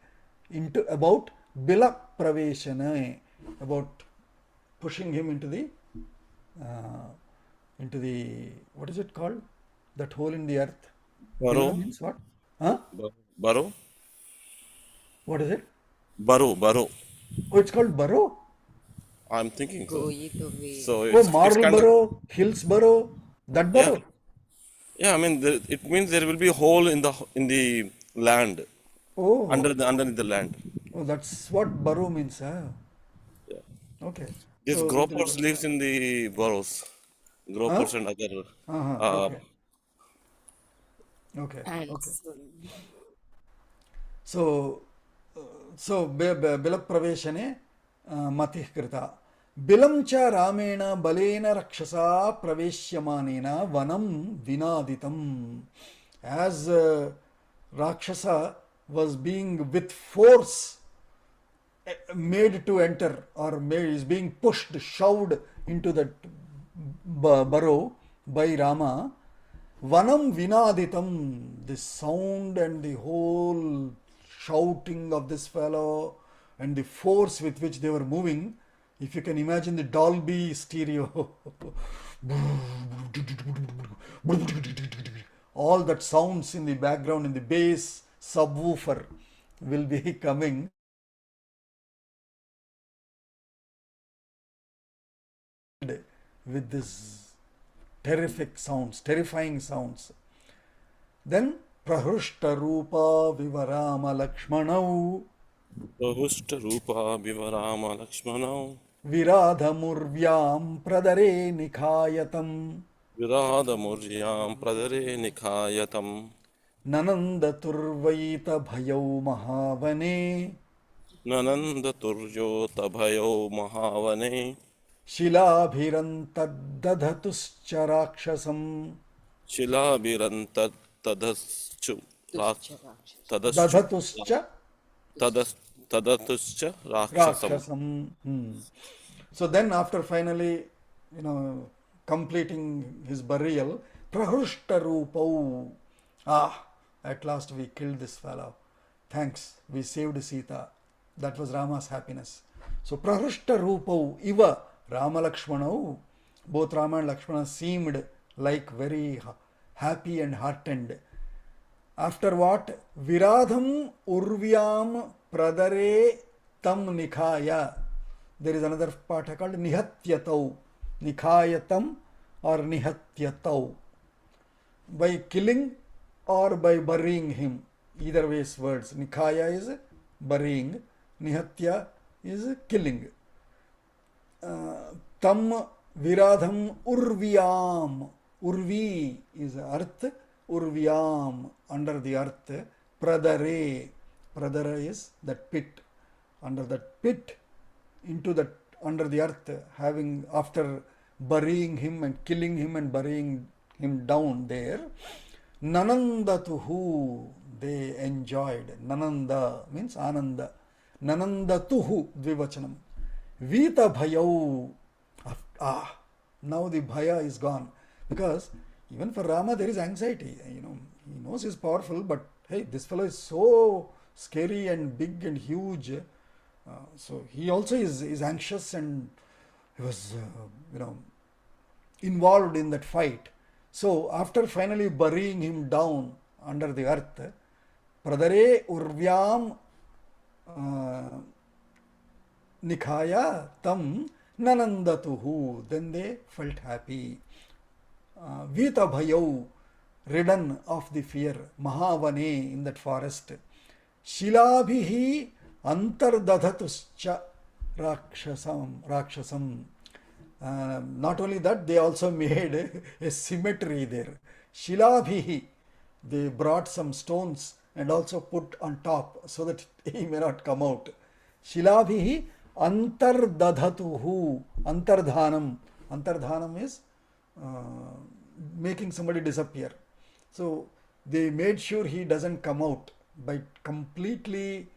into about bila praveshana, about pushing him into the what is it called? That hole in the earth. Baro. Bila means what? Huh? Baro. What is it? Baro. Oh, it's called burrow? I'm thinking so. So Oh, it's Marl kind of, burrow, Hills burrow, that burrow. yeah. I mean, it means there will be a hole in the land Oh, underneath the land. oh, that's what burrow means. Huh? Yeah. Okay. These So, gropers lives in the burrows. Gropers and other. okay. Okay. Okay. So, bilapraveshane matih krita. Bilam cha ramena balena rakshasa praveshyamanena vanam vinaditam. As Rakshasa was being with force made to enter, or is being pushed, shoved into that burrow by Rama, vanam vinaditam, the sound and the whole shouting of this fellow and the force with which they were moving, if you can imagine the Dolby stereo, all that sounds in the background, in the bass subwoofer, will be coming with this terrifying sounds. Then Prahrushta Rupa Vivarama Lakshmanau Prahushta Rupa Vivarama Lakshmanau virAdha Murvyam Pradare Nikhayatam virAdha Muryam Pradare Nikhayatam Nananda Turvaita Bhayau Mahavane Nananda Turyo Tabhayo Mahavane Shilabhirantadadhatuscha Rakshasam Shilabhirantat Tadaschu Tadaschu Dadhatuscha Tadatuscha Rakshasam. Rakshasam. So then after finally, completing his burial, Prahrushta Rupau. At last we killed this fellow. Thanks, we saved Sita. That was Rama's happiness. So Prahrushta Rupau Iva Rama Lakshmanau. Both Rama and Lakshmana seemed like very happy and heartened. After what? Viradham Urvyam Pradare Tam Nikhaya. There is another part called Nihatyatau. Nikhayatam or Nihatyatau. By killing or by burying him. Either ways words. Nikhaya is burying. Nihatya is killing. Tam Viradham Urvyam. Urvi is earth. Urvyam, under the earth. Pradare. Pradara is that pit. Under that pit, into that, under the earth, having, after burying him and killing him and burying him down there, Nanandatuhu, they enjoyed. Nananda means Ananda. Nanandatuhu, Dvivachanam. Vita Bhayau. Now the Bhaya is gone. Because even for Rama there is anxiety. He knows he's powerful, but hey, this fellow is so scary and big and huge. So he also is anxious, and he was, involved in that fight. So after finally burying him down under the earth, Pradare Urvyam Nikhaya Tam Nanandatuhu. Then they felt happy. Vita Bhayau, ridden of the fear. Mahavane, in that forest. Shilabhihi Antardadhatuscha Rakshasam. Not only that, they also made a cemetery there. Shilabhihi, they brought some stones and also put on top so that he may not come out. Shilabhihi Antardadhatuhu. Antardhanam. Antardhanam is making somebody disappear. So they made sure he doesn't come out by completely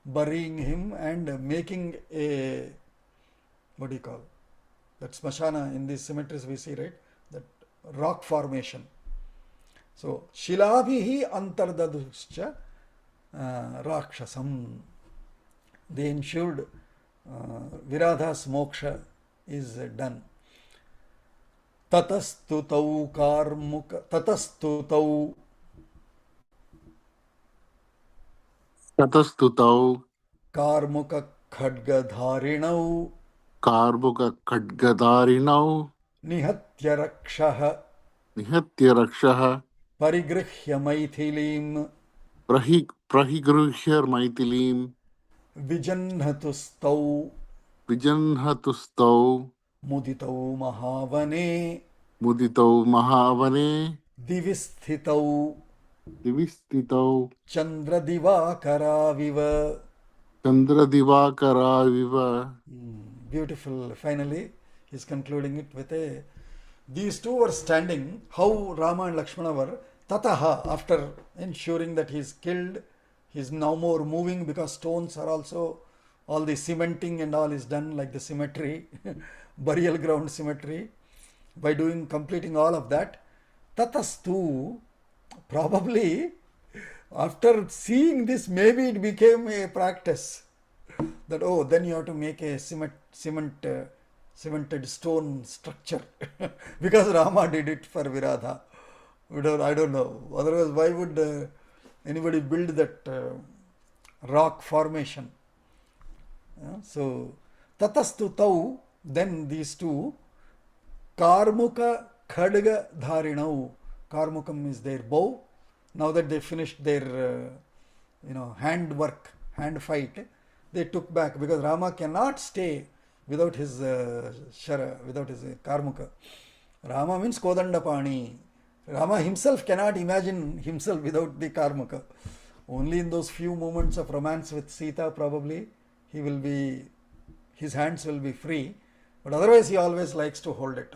burying him and making a, what do you call, that smashana in these cemeteries we see, right? That rock formation. So Shilabhihi Antardaduscha Rakshasam. They ensured virAdha's moksha is done. Tatastutau karmuka tatastutau Tatastutau karmuka khadgadharinau Karmuka Khadgadarinau nihatya rakshaha Nihatya Rakshaha parigrihya maithilim Prahigruhyar Maithilim vijanhatustau Vijanhatustau muditau mahavane Muditau Mahavane divistitau Divistitau chandradivakaraviva. Chandradivakaraviva. Beautiful. Finally, he's concluding it with a. These two were standing. How Rama and Lakshmana were. Tataha, after ensuring that he's killed, he's no more moving because stones are also, all the cementing and all is done like the cemetery, burial ground cemetery. By completing all of that, tatastu, probably after seeing this, maybe it became a practice that, then you have to make a cemented stone structure because Rama did it for virAdha. I don't know. Otherwise, why would anybody build that rock formation. So tatastu tau, then these two, karmuka khadga dharinau. Karmukam is their bow. Now that they finished their hand work, hand fight, they took back, because Rama cannot stay without his without his karmuka. Rama means Kodandapani. Rama himself cannot imagine himself without the karmuka. Only in those few moments of romance with Sita, probably his hands will be free, but otherwise he always likes to hold it.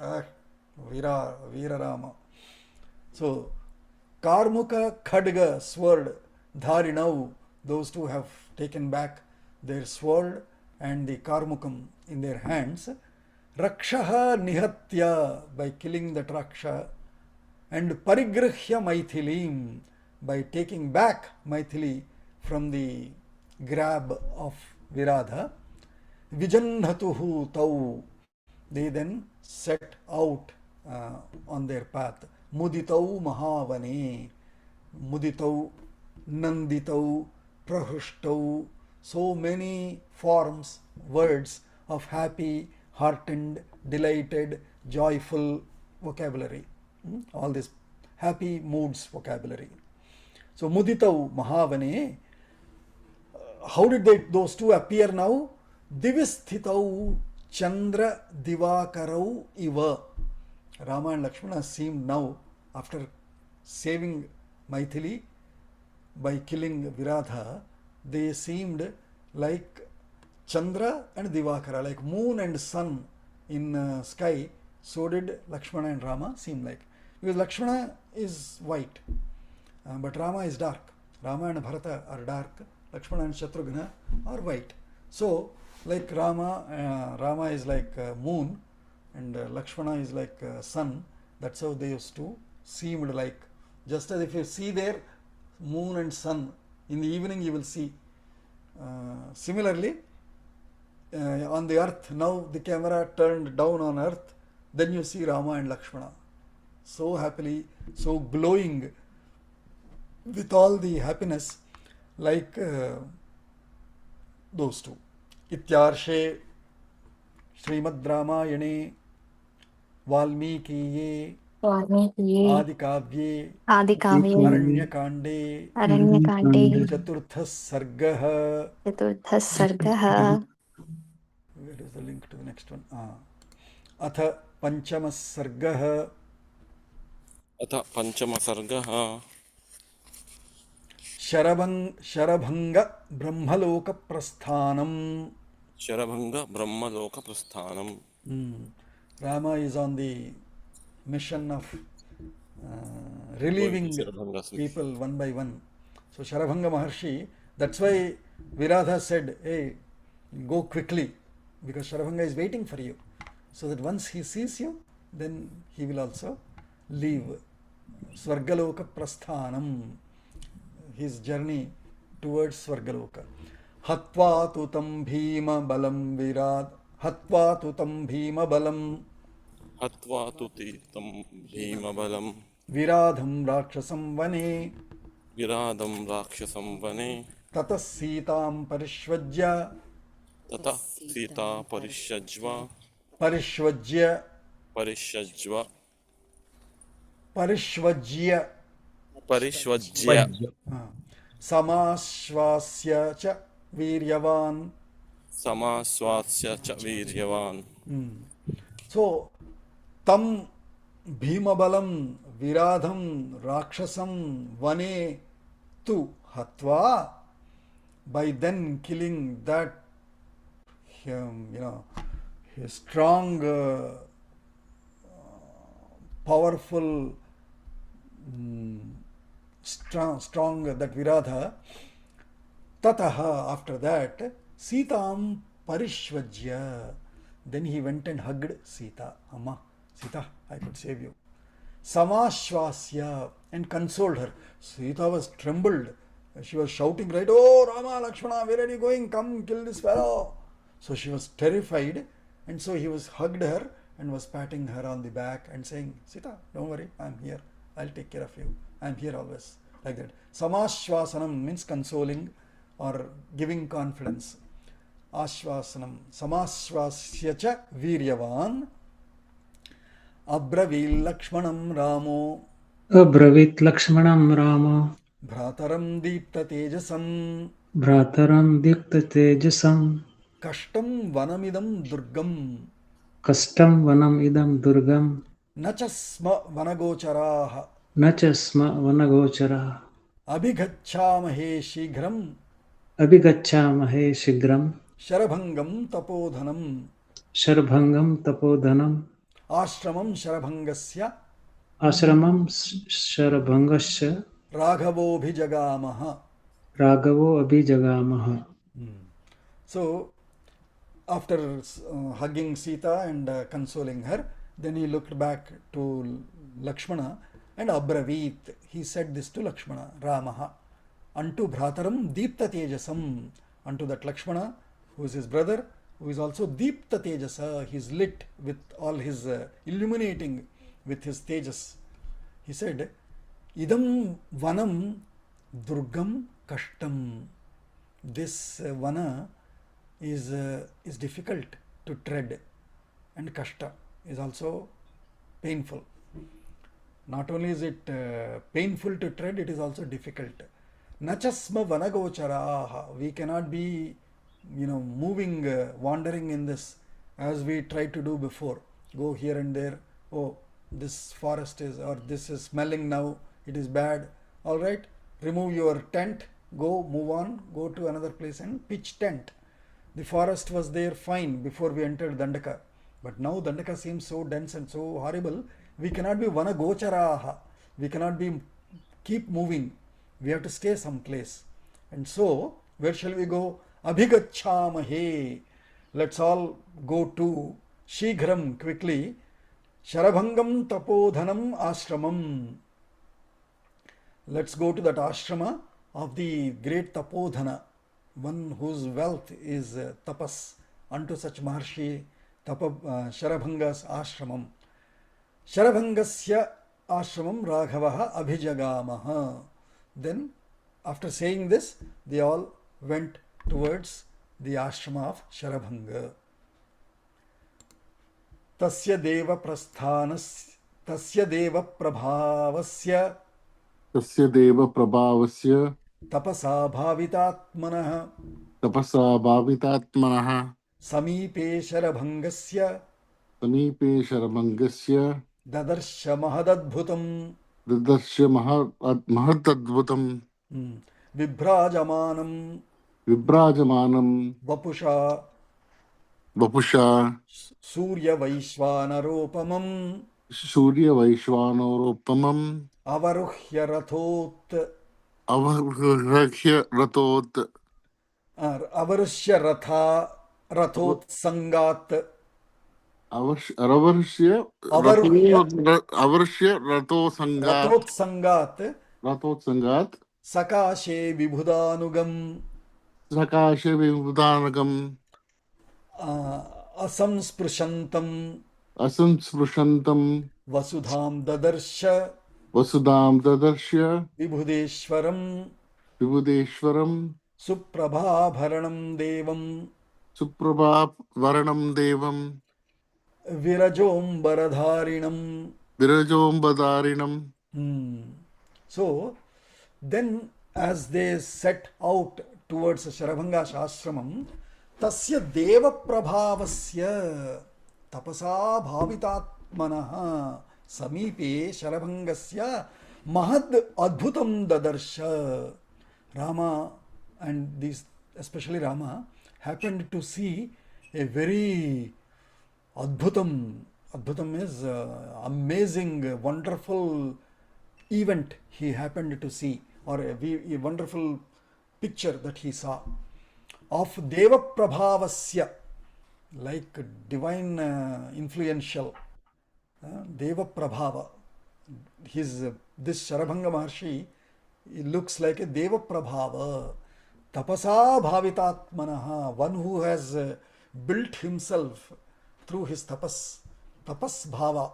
Veera Rama. So Karmuka Khadga, sword, Dharinau, those two have taken back their sword and the Karmukam in their hands. Rakshaha Nihatya, by killing that Raksha, and Parigrahya Maithilim, by taking back Maithili from the grab of virAdha. Vijannhatuhu Tau, they then set out on their path. Muditau Mahavane, Muditau, Nanditau, Prahushtau, so many forms, words of happy, heartened, delighted, joyful vocabulary. All this happy moods vocabulary. So Muditau Mahavane, how did those two appear now? Divisthitau Chandra Divakarau Iva. Rama and Lakshmana seemed now, after saving Maithili by killing virAdha, they seemed like Chandra and Divakara, like moon and sun in sky. So did Lakshmana and Rama seem like. Because Lakshmana is white, but Rama is dark. Rama and Bharata are dark. Lakshmana and Shatrughna are white. So, like Rama is like moon, and Lakshmana is like sun. That's how they used to seemed like. Just as if you see their moon and sun in the evening, you will see. Similarly, on the earth, now the camera turned down on earth, then you see Rama and Lakshmana. So happily, so glowing with all the happiness, like those two. Ityarshe Srimad Ramayane Valmikiye Adikavye आदिकाव्ये Aranyakande अरण्यकाण्डे Chaturtha Sargah. चतुर्थः सर्गः Where is the link to the next one? Atha Panchama Sargah. अथ पञ्चमसर्गः Sharabhanga Brahmaloka Prasthanam. शरभङ्ग ब्रह्मलोकप्रस्थानम्. Rama is on the mission of relieving people one by one. So Sharabhanga maharShi, that's why virAdha said, hey, go quickly, because Sharabhanga is waiting for you, so that once he sees you, then he will also leave. Swargaloka Prasthanam, his journey towards Swargaloka. Hatva tutam bhima balam virad. Hatva tutam bhima balam. हत्वा तु तं भीमबलं virAdham rakshasam vane. विरादं राक्षसं वने. Tata Sitam Parishvajya. ततः Sita परिष्यज्य Parishvajya. परिष्यज्य Parishvajya. परिष्वज्य Samashvasya cha viryavan. समास्वास्य च वीर्यवान्. So, tam bhimabalam virAdham rakshasam vane tu hatva, by then killing that strong, powerful, strong that virAdha. Tataha, after that, Sitam Parishvajya, then he went and hugged Sita. Amma, Sita, I could save you. Samashvasya, and consoled her. Sita was trembled. She was shouting, right, oh Rama, Lakshmana, where are you going? Come kill this fellow. So she was terrified, and so he hugged her and was patting her on the back and saying, Sita, don't worry, I'm here. I'll take care of you. I'm here always. Like that. Samashvasanam means consoling or giving confidence. Ashvasanam. Samasvasya cha viryavan. Abravil lakshmanam ramo. अब्रवीत् लक्ष्मणं Ram Bhrataram deepta tejasam. भ्रातरं दीप्ततेजसं Kashtam vanamidam durgam. कष्टं वनम् इदं दुर्गं Nachasma vanagocharaha. न च स्म वनगोचरः Abhigacchamahe shighram. अभिगच्छामहे शीघ्रं Sharabhangam tapodhanam. शरभङ्गं तपोधनं Ashramam sharabhangasya. आश्रमं शरभङ्गस्य Raghavobhijagamaha. राघवो अभिजगामः. So, after hugging Sita and consoling her, then he looked back to Lakshmana and Abravit. He said this to Lakshmana, Ramaha. Unto Bhrataram Deepta Tejasam. Unto that Lakshmana, who is his brother, who is also Deepta Tejasa. He is lit with all his illuminating with his tejas. He said, Idam Vanam Durgam Kashtam. This vana is difficult to tread, and kashta is also painful. Not only is it painful to tread, it is also difficult. Nachasma vanagocharaha. We cannot be, moving, wandering in this as we tried to do before. Go here and there. Oh, this forest is, or this is smelling now. It is bad. All right, remove your tent. Go, move on, go to another place and pitch tent. The forest was there fine before we entered Dandaka. But now Dandaka seems so dense and so horrible. We cannot be vanagocharaha. We cannot be keep moving. We have to stay someplace. And so, where shall we go? Abhigacchamahe. Let's all go to Shighram quickly. Sharabhangam tapodhanam ashramam. Let's go to that ashrama of the great Tapodhana, one whose wealth is tapas, unto such maharShi Sharabhanga's ashramam. Sharabhangasya ashramam Raghavaha abhijagamaha. Then, after saying this, they all went towards the ashrama of Sharabhanga. Tasya deva prasthanas, tasya deva prabhavasya, तस्य देव प्रभावस्य tapasa bhavitatmanah तपसा भावितात्मनः समीपे शरभंगस्य समीपे शरभङ्गस्य ददर्श महदद्भुतम् ददर्श महदद्भुतं विभ्राजमानं विभ्राजमानं वपुषा वपुषा सूर्यवैश्वानरोपमम् सूर्यवैश्वानरोपमम् अवरुह्य रथोत् अवरुह्य रथोत् अवरुष्य रथोत्संगात् अवर्ष्य रथोत्सङ्गात् रथोत्सङ्गात् सकाशे विबुधानुगम् सकाशे विबुधानगम् असंस्पृशन्तम् वसुधां ददर्श विबुधेश्वरम् सुप्रभाभरणं देवं विरजोम्बरधारिणम्. So then as they set out towards Sharabhanga Ashramam, tasya deva prabhavasya tapasa bhavitatmanah samipe Sharabhangasya mahad adbhutam dadarsha. Rama and these, especially Rama, happened to see a very adbhutam. Adbhutam is amazing, wonderful event he happened to see, or a wonderful picture that he saw of Deva Prabhavasya, like divine influential Deva Prabhava. This Sharabhanga Maharshi, he looks like a Deva Prabhava, tapasa bhavitatmanaha, one who has built himself through his tapas bhava,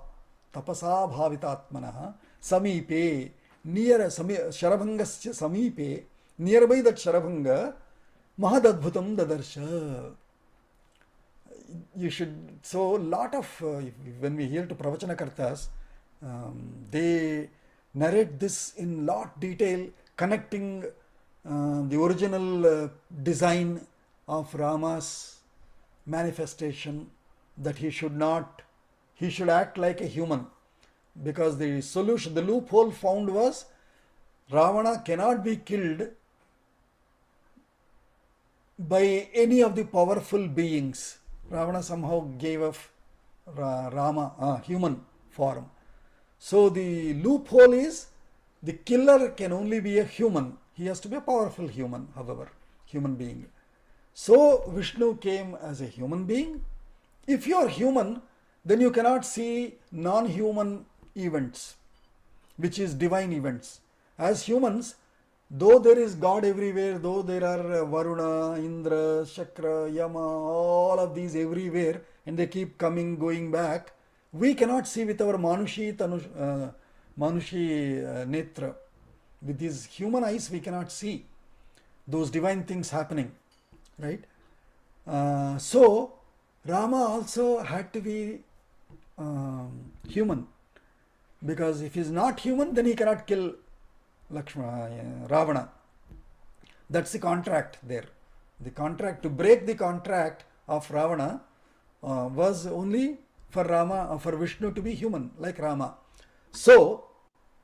tapasa bhavitatmanaha, samipe, near Sharabhangasya samipe, nearby that Sharabhanga, Mahadadbhutam dadarsha. You should, so lot of, when we hear to Pravachana Kartas, they narrate this in lot detail, connecting the original design of Rama's manifestation, that he should act like a human, because the solution, the loophole found was Ravana cannot be killed by any of the powerful beings. Ravana somehow gave up Rama, human form. So the loophole is the killer can only be a human. He has to be a powerful human, however, human being. So Vishnu came as a human being. If you are human, then you cannot see non-human events, which is divine events. As humans, though there is God everywhere, though there are Varuna, Indra, Shakra, Yama, all of these everywhere, and they keep coming, going back, we cannot see with our manushi netra. With these human eyes, we cannot see those divine things happening, right? So Rama also had to be human, because if he is not human, then he cannot kill Ravana. That's the contract there. The contract, to break the contract of Ravana was only for Rama, for Vishnu to be human like Rama. So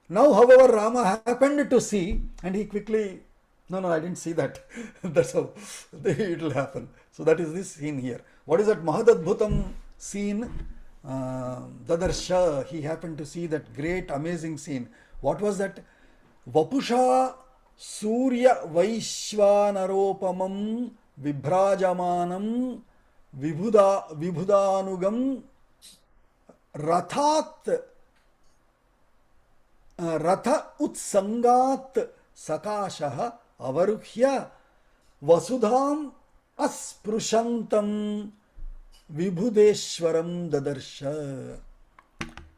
now, however, Rama happened to see, and he quickly, no, I didn't see that. That's how it will happen. So that is this scene here. What is that Mahadadbhutam scene? Dadarsha, he happened to see that great, amazing scene. What was that? Vapusha Surya Vaishvanaropamam Vibhrajamanam Vibhudanugam Rathat Ratha Utsangat Sakashaha Avaruhya Vasudham Asprushantam Vibhudeshwaram Dadarsha.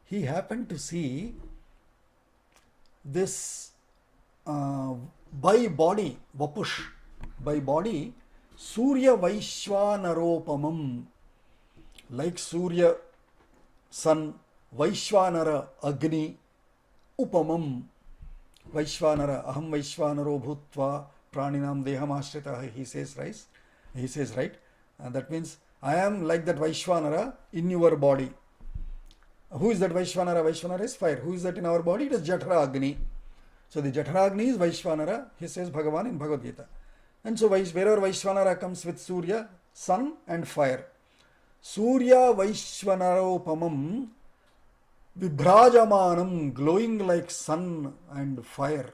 He happened to see this by body, Vapush, by body, Surya Vaishvanaropamam, like Surya, sun, Vaishvanara, Agni, Upamam, Vaishvanara, Aham Vaishvanaro Bhutva, Praninam Deham Ashrita, he says, right? That means, I am like that Vaishvanara in your body. Who is that Vaishvanara? Vaishvanara is fire. Who is that in our body? It is Jatara Agni. So the Jatara Agni is Vaishvanara, he says Bhagavan in Bhagavad Gita. And so wherever Vaishvanara comes with Surya, sun and fire. Surya Vaishvanaropamam Vibhrajamanam, glowing like sun and fire.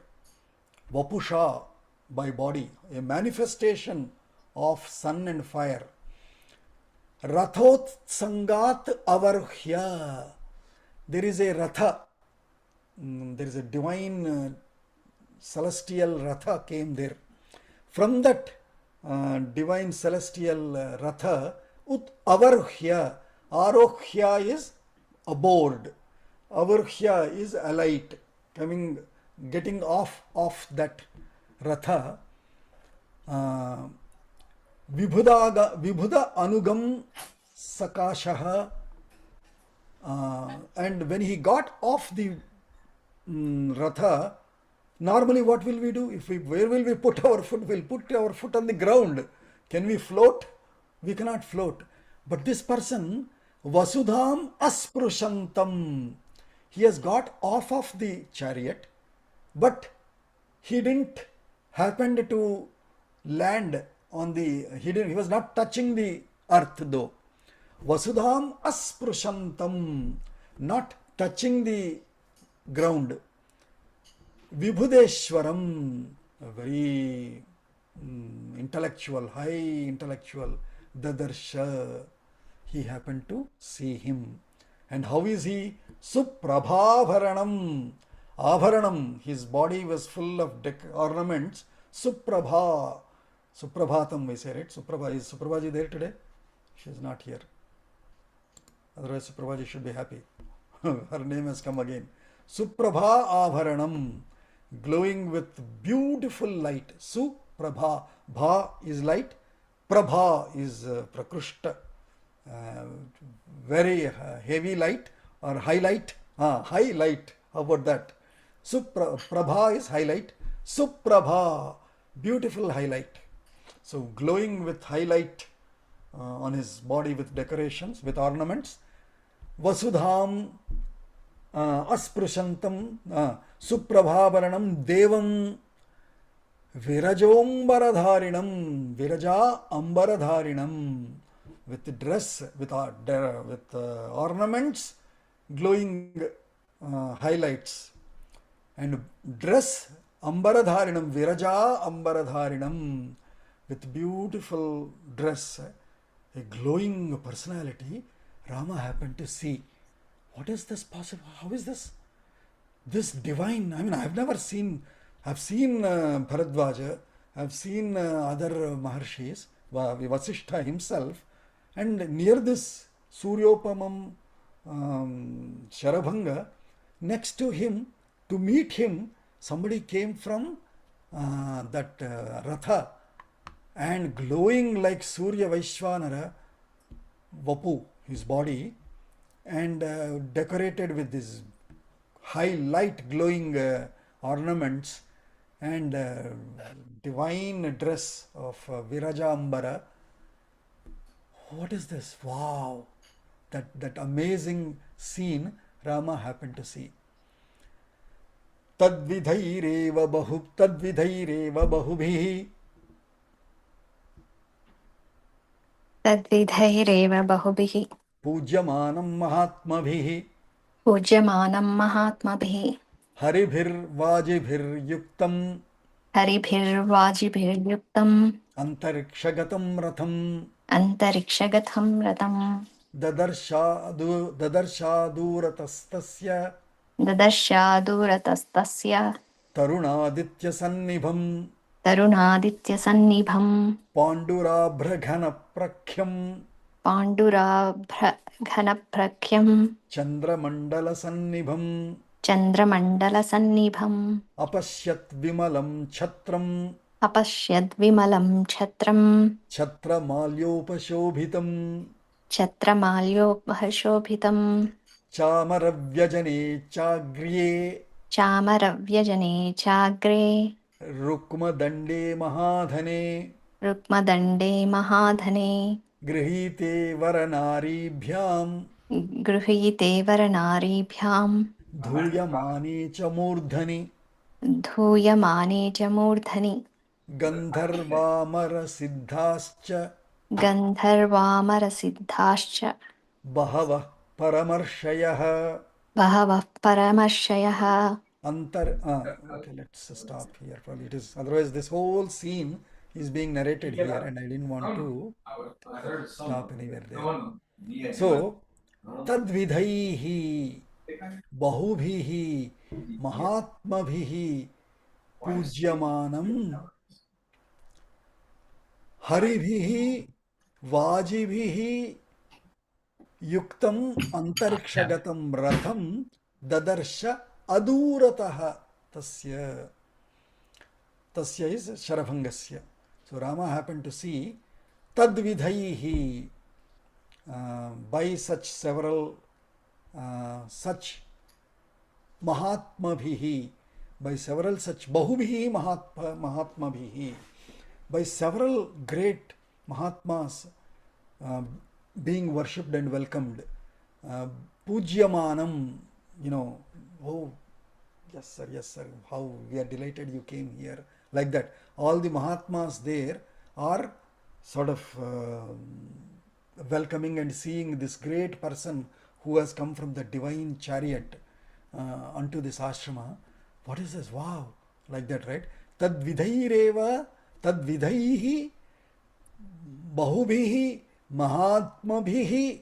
Vapusha, by body, a manifestation of sun and fire. Rathot Sangat Avarhya. There is a ratha, there is a divine celestial ratha came there. From that divine celestial ratha, ut avarhya, arohya is aboard, avarhya is alight, getting off of that ratha. Vibhuda anugam sakashaha. And when he got off the ratha, normally what will we do? Where will we put our foot? We'll put our foot on the ground. Can we float? We cannot float. But this person, Vasudham Asprushantam, he has got off of the chariot, but he didn't happen to land on the, he was not touching the earth though. Vasudham Asprushantam, not touching the ground. Vibhudeshwaram, a very intellectual, high intellectual, Dadarsha, he happened to see him. And how is he? Suprabhavharanam, Abharanam, his body was full of ornaments. Suprabha, Suprabhatam we say, right? Is Suprabhaji there today? She is not here. Otherwise Suprabhaji should be happy. Her name has come again. Suprabha Abharanam, glowing with beautiful light. Prabha. Bha is light, Prabha is Prakrushta, very heavy light or highlight. Highlight, how about that? Prabha is highlight, Suprabha, beautiful highlight. So glowing with highlight on his body with decorations, with ornaments. Vasudham Asprushantam Suprabhabaranam Devam Virajombaradharinam, Viraja Ambaradharinam, with dress, with ornaments, glowing highlights, and dress Ambaradharinam, Viraja Ambaradharinam, with beautiful dress, a glowing personality. Rama happened to see. What is this possible? How is this? This divine, I mean, I've seen Bharadwaja, I've seen other maharshis, Vasishtha himself, and near this Suryopamam Sharabhanga, next to him, to meet him, somebody came from that ratha, and glowing like Surya Vaishwanara, Vapu, his body, and decorated with this high light glowing ornaments and divine dress of Virajambara. What is this? Wow! That amazing scene Rama happened to see. Tadvidhaireva bahubhihi तद्विधैरेव बहुभिः पूज्यमानं महात्मभिः पूज्यमानं महात्मभिः हरिभिर्वाजिभिर्युक्तम् हरिभिर्वाजिभिर्युक्तम् अंतरिक्षगतं रथम् अन्तरिक्षगतं रथम् ददर्शादूरतस्तस्य ददर्शादूरतस्तस्य तरुणादित्यसन्निभम् तरुणादित्यसन्निभम् पाण्डुराभ्रघनप्रख्यम् पाण्डुराभ्रघनप्रख्यम् चन्द्रमण्डलसन्निभम् चन्द्रमण्डलसन्निभम् अपश्यत् विमलं छत्रम् अपश्यद्विमलं छत्रम् छत्रमाल्योपशोभितम् छत्रमाल्योपशोभितम् चामरव्यजने चाग्र्ये चामरव्यजने चाग्रे रुक्मदण्डे महाधने रुक्मदण्डे महाधने गृहीते वरनारीभ्याम् गृहीते वरनारीभ्याम् धूयमाने च मूर्धनि धूयमाने च मूर्धनि गन्धर्वामरसिद्धाश्च गन्धर्वामरसिद्धाश्च बहवः परमर्षयः बहवः परमर्षयः okay, let's stop here. Probably it is, otherwise this whole scene is being narrated here and I didn't want to stop anywhere there. So tadvidhaihi bahubhihi mahatmabhihi पूज्यमानम हरिभिः वाजिभिः युक्तम अंतरिक्षगतम रथम ददर्श अदूरतः tasya is sharabhangasya. So Rama happened to see tadvidhaihi, by such several such mahatmabhihi, by several such bahubhihi mahatmabhihi, by several great mahatmas being worshipped and welcomed. Pujyamanam, oh yes sir, how we are delighted you came here, like that. All the mahatmas there are sort of welcoming and seeing this great person who has come from the divine chariot unto this ashrama. What is this? Wow, like that, right? Tadvidhaireva tadvidhaihi bahubhihi mahatmabhihi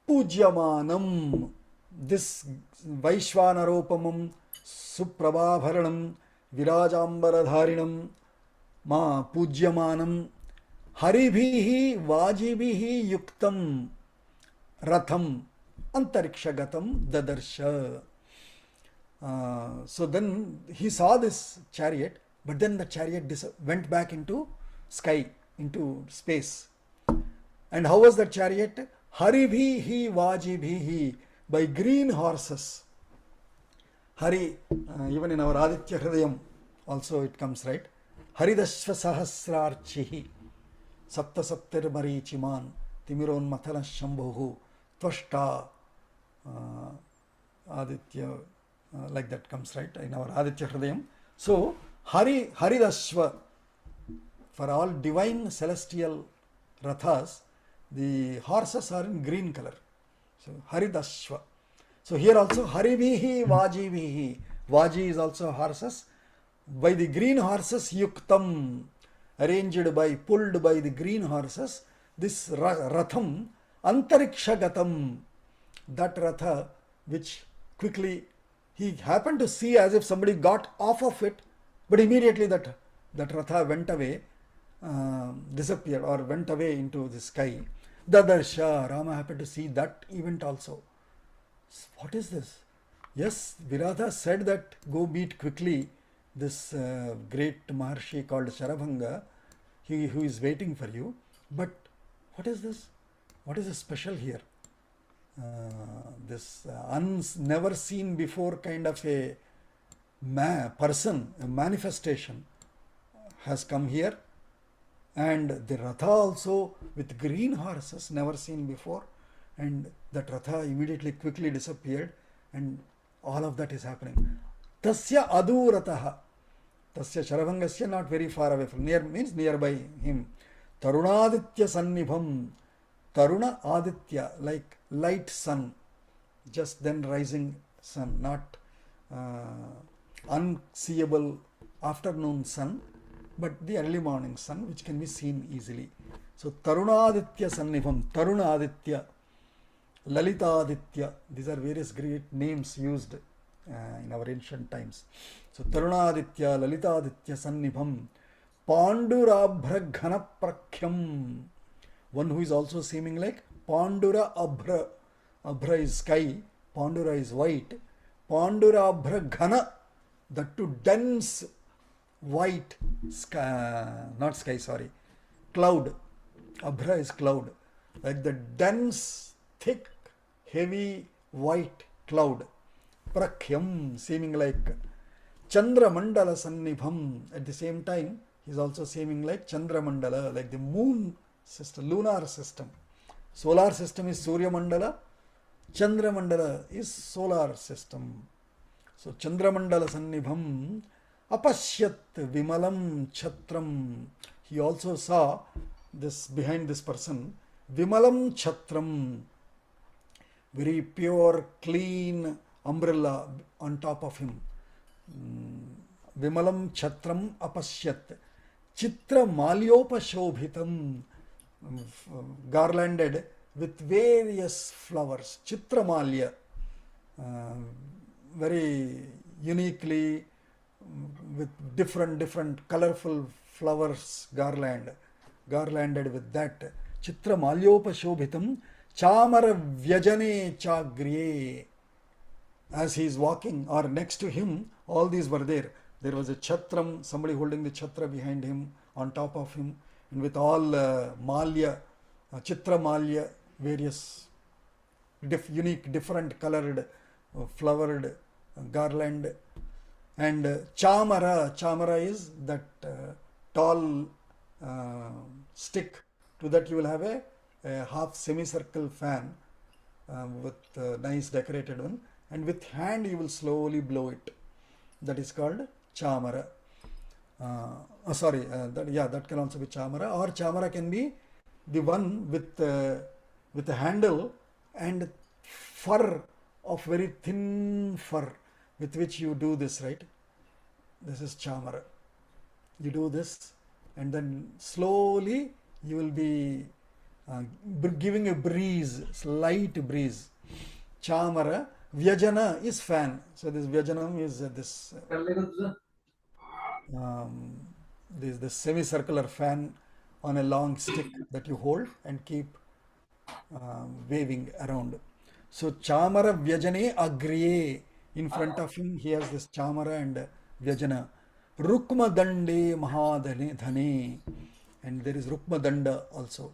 pujyamanam. This Vaishwanaropamam Suprabhabharanam Virajambaradharinam Ma Pujyamanam Haribhihi Vajibihi Yuktam Ratham Antarikshagatam Dadarsha. So then he saw this chariot But then the chariot went back into sky, into space. And how was that chariot? Haribhihi vajibhihi, by green horses. Hari, even in our Aditya Hridayam also it comes, right? Haridashva sahasrarchihi, sapta saptir marichiman, timiron mathala shambhuhu, tvashta, Aditya, like that comes, right, in our Aditya Hridayam. So, Haridashva, for all divine celestial rathas, the horses are in green color. So, Haridashva. So, here also Haribhihi Vajivihi. Vaji is also horses. By the green horses, Yuktam, arranged by, pulled by the green horses, this Ratham, Antarikshagatam, that Ratha, which quickly he happened to see as if somebody got off of it, but immediately that Ratha went away, disappeared or went away into the sky. Dadarsha, Rama happened to see that event also. What is this? Yes, virAdha said that go meet quickly this great maharShi called Sharabhanga, who is waiting for you. But what is this? What is special here? This never seen before kind of a person, a manifestation has come here, and the Ratha also with green horses, never seen before, and that Ratha immediately quickly disappeared, and all of that is happening. Tasya adurataha, tasya Sharabhangasya, not very far away from, near means nearby him. Tarunaditya sannibham, Taruna Aditya, like light sun, just then rising sun, not unseeable afternoon sun, but the early morning sun, which can be seen easily. So, Tarunaditya Sannibham, Taruna Aditya, Lalita Aditya, these are various great names used in our ancient times. So, Taruna Aditya, Lalita Aditya Sannibham, Pandurabhra Ghana Prakhyam, one who is also seeming like Pandura Abhra. Abhra is sky, Pandura is white. Pandura Abhra Ghana, that too dense white sky, not sky, sorry, cloud. Abhra is cloud, like the dense, thick, heavy white cloud. Prakhyam, seeming like Chandra Mandala Sannibham. At the same time, he is also seeming like Chandra Mandala, like the moon system, lunar system. Solar system is Surya Mandala, Chandra Mandala is solar system. So Chandra Mandala Sannibham, Apashyat Vimalam Chatram. He also saw this behind this person, Vimalam Chatram, very pure, clean umbrella on top of him. Vimalam Chatram Apashyat, Chitra Malyopashobhitam, garlanded with various flowers, Chitramalya, very uniquely with different colorful flowers garlanded with that. Chitramalyopashobhitam Chamara Vyajane Chagriye. As he is walking, or next to him, all these were there. There was a Chatram, somebody holding the Chatra behind him, on top of him, and with all Malya, Chitra Malya, various unique, different colored, flowered garland. And Chamara is that tall stick. To that you will have a half semicircle fan with nice decorated one, and with hand you will slowly blow it. That is called Chamara. That can also be Chamara, or Chamara can be the one with a handle and fur of very thin fur with which you do this, right? This is Chamara. You do this, and then slowly you will be giving a breeze, slight breeze. Chamara. Vyajana is fan. So this Vyajanam is this semicircular fan on a long stick that you hold and keep waving around. So Chamara Vyajane Agriye. In front of him, he has this Chamara and Vyajana. Rukmadande Mahadhane, and there is Rukmadanda also.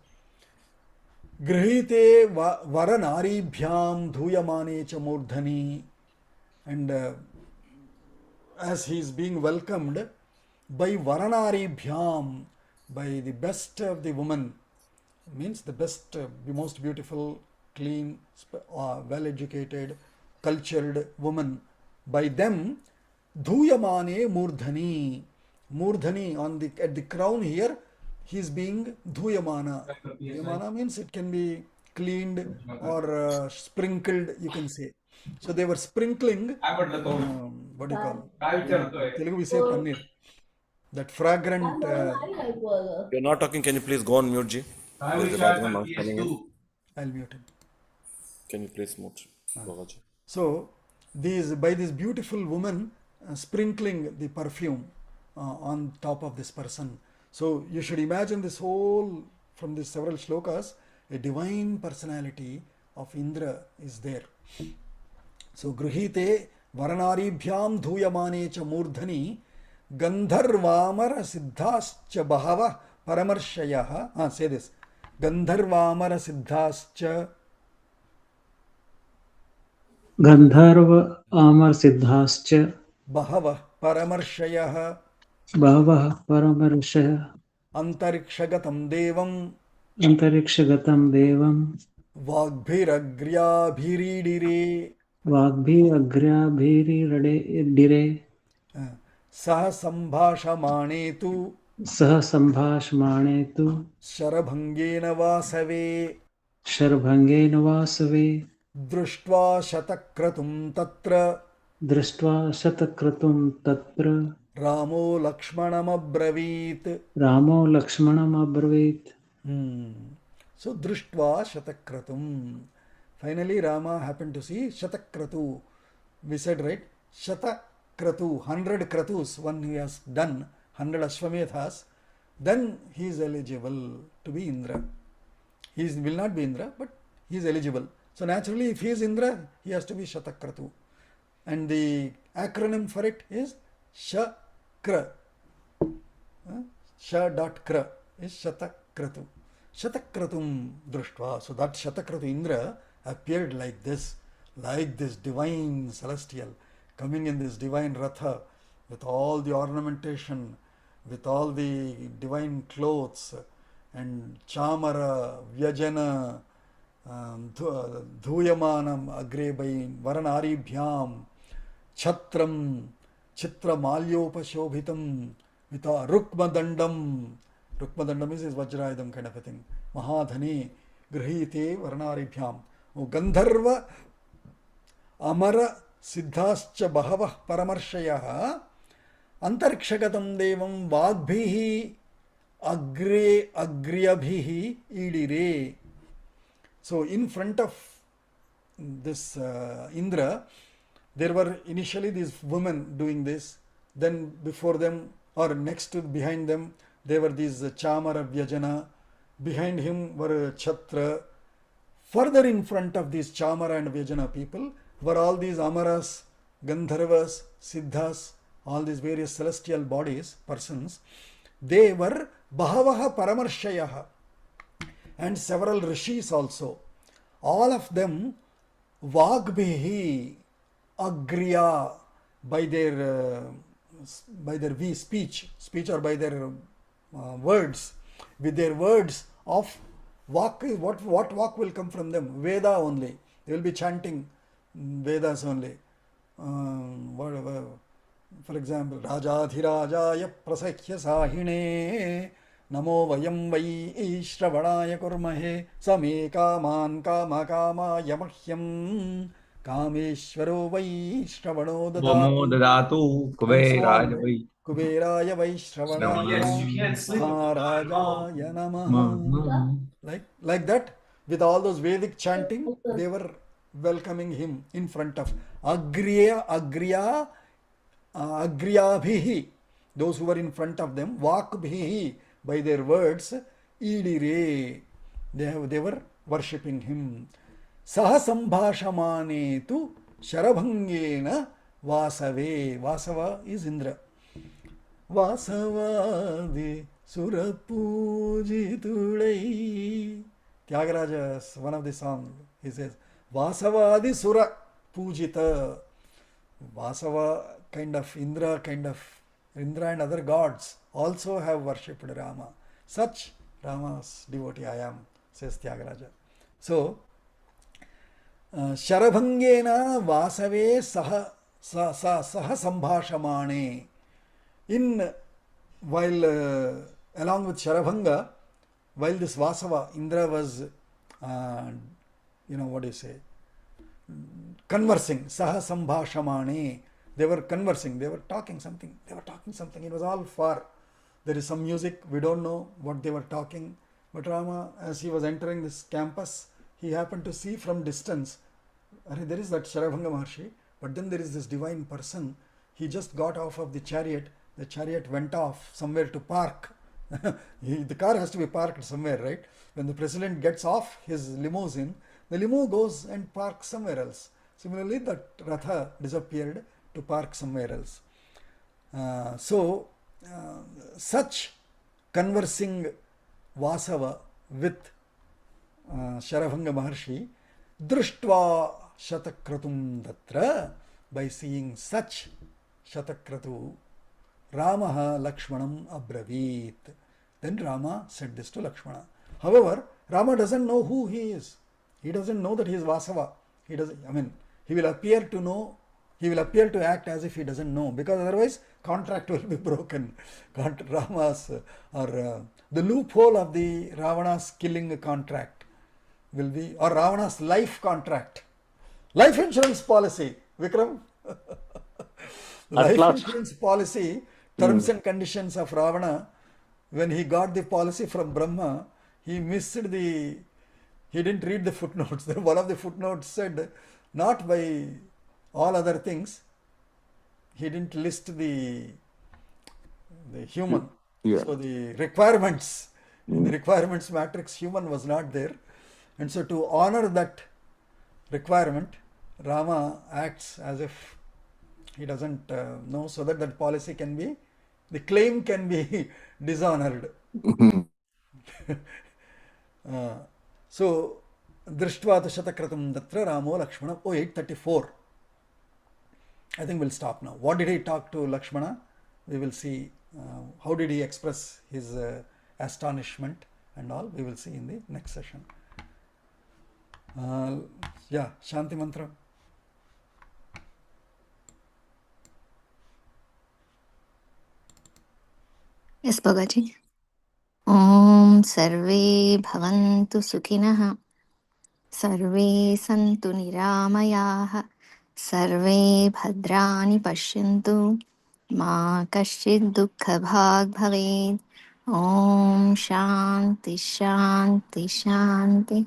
Grihite Varanaribhyam Dhuyamane Chamurdhani, and as he is being welcomed by Varanaribhyam, by the best of the women, means the best, the most beautiful, clean, well-educated, cultured woman. By them, Dhuyamane Murdhani. Murdhani, on the at the crown here, he is being Dhuyamana. Dhuyamana means it can be cleaned or sprinkled, you can say. So they were sprinkling, what do you call it? Telugu we say paneer. That fragrant. You're not talking. Can you please go on mute, Ji? There's a background noise coming in. I'll mute him. Can you please mute, Baba Ji? So, by this beautiful woman sprinkling the perfume on top of this person. So, you should imagine this whole, from these several shlokas, a divine personality of Indra is there. So, Gruhite Varanaribhyam Dhuyamane cha Murdhani Gandharvamara Siddhascha Bahava Paramarshayah. Say this. Gandharvamara Siddhascha Gandharva Amar Siddhascha Bahava Paramarshayah Bhavah Paramarshaya Antarikshagatam Devam Antarikshagatam Devam Vagbhiragriyabhiridire Vagbhi Agya Bhiri Rade Dire Saha Sambhashamanetu Sah Sambhashmanetu Sharabhangena Vasave Sharabhange Vasave Društva Shatakratum Tatra Društva Shatakratum Tatra Ramo Lakshmanam Abravit. Ramo Lakshmanam Abravit. So Društva Shatakratum. Finally Rama happened to see Shatakratu. We said, right? Shatakratu, 100 kratus, one he has done, 100 Ashwamethas, then he is eligible to be Indra. He will not be Indra, but he is eligible. So naturally, if he is Indra, he has to be Shatakratu. And the acronym for it is Shakra. Sha.kra is Shatakratu. Shatakratum Društva. So that Shatakratu Indra appeared like this divine celestial, coming in this divine ratha with all the ornamentation, with all the divine clothes, and chamara, vyajana, dhuyamanam agre by varanaribhyam, chatram, chitra malyopashobhitam, with a rukmadandam. Rukmadandam is vajrayadam kind of a thing. Mahadhani, grihite varanaribhyam. Gandharva amara siddhascha bahavah paramarshayah antarikshagatam devam vagbhihi agriyabhihi idire. So in front of this Indra, there were initially these women doing this, then before them or next to behind them there were these chamara vyajana, behind him were chatra. Further in front of these chamara and vyajana people were all these amaras, gandharvas, siddhas, all these various celestial bodies, persons. They were bahavaha paramarshayah, and several rishis also. All of them vagbhihi agriya, by their speech or by their words, with their words of Vak, what Vak will come from them? Veda only. They will be chanting Vedas only. For example, Rajadhirajaya prasakhya sahine namo vayam vai shravanaya kurmahe same kaman kama kama yamahyam kameshwaro vai shravano dadatu kuberaya vai Kuberaya Vaishravanaya Maharajaya Namaha. Like that, with all those Vedic chanting, they were welcoming him in front of Agriyabhihi, those who were in front of them, Vakbhihi, by their words, Idire, they were worshipping him. Saha Sambhashamane sharabhangena Vasave. Vasava is Indra. Vasavadi Surapujitulai. Tyagaraja, one of the songs, he says, Vasavadi Sura Pujita. Vasava, kind of Indra and other gods also have worshipped Rama. Such Rama's devotee I am, says Tyagaraja. So, Sharabhangena Vasave Saha Sambhashamane. While along with Sharabhanga, while this Vasava, Indra was, conversing, Saha Sambhashamane. They were conversing, they were talking something. It was all far. There is some music, we don't know what they were talking. But Rama, as he was entering this campus, he happened to see from distance, there is that Sharabhanga maharShi, but then there is this divine person. He just got off of the chariot went off somewhere to park. The car has to be parked somewhere, right? When the president gets off his limousine, the limo goes and parks somewhere else. Similarly, that ratha disappeared to park somewhere else. Such conversing Vasava with Sharabhanga maharShi, Društva Shatakratum Datra, by seeing such Shatakratu, Ramaha Lakshmanam Abravit. Then Rama said this to Lakshmana. However, Rama doesn't know who he is. He doesn't know that he is Vasava. He will appear to act as if he doesn't know, because otherwise contract will be broken. Rama's the loophole of the Ravana's killing contract will be, or Ravana's life contract. Life insurance policy, Vikram. Life insurance policy, terms and conditions of Ravana, when he got the policy from Brahma, he didn't read the footnotes. One of the footnotes said, not by all other things, he didn't list the human. Yeah. So the requirements, in the requirements matrix, human was not there. And so to honor that requirement, Rama acts as if he doesn't know, so that that policy can be, the claim can be dishonored. So, Drishtva Shatakratam Datra Ramo Lakshmana. 834. I think we'll stop now. What did he talk to Lakshmana? We will see. How did he express his astonishment and all? We will see in the next session. Shanti Mantra. Yes, Bhagaji. Om Sarve Bhavantu Sukhinah. Sarve Santu Niramayaha. Sarve Bhadrani Pashyantu. Ma Kashchid Dukkha Bhag Bhaved. Om Shanti Shanti Shanti.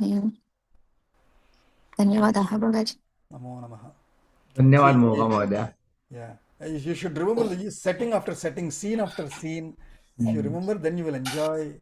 Dhanyavadaha Bhagaji. Namo Namaha. Dhanyavad Mohammadya. Yeah. You should remember the setting after setting, scene after scene. If you remember, then you will enjoy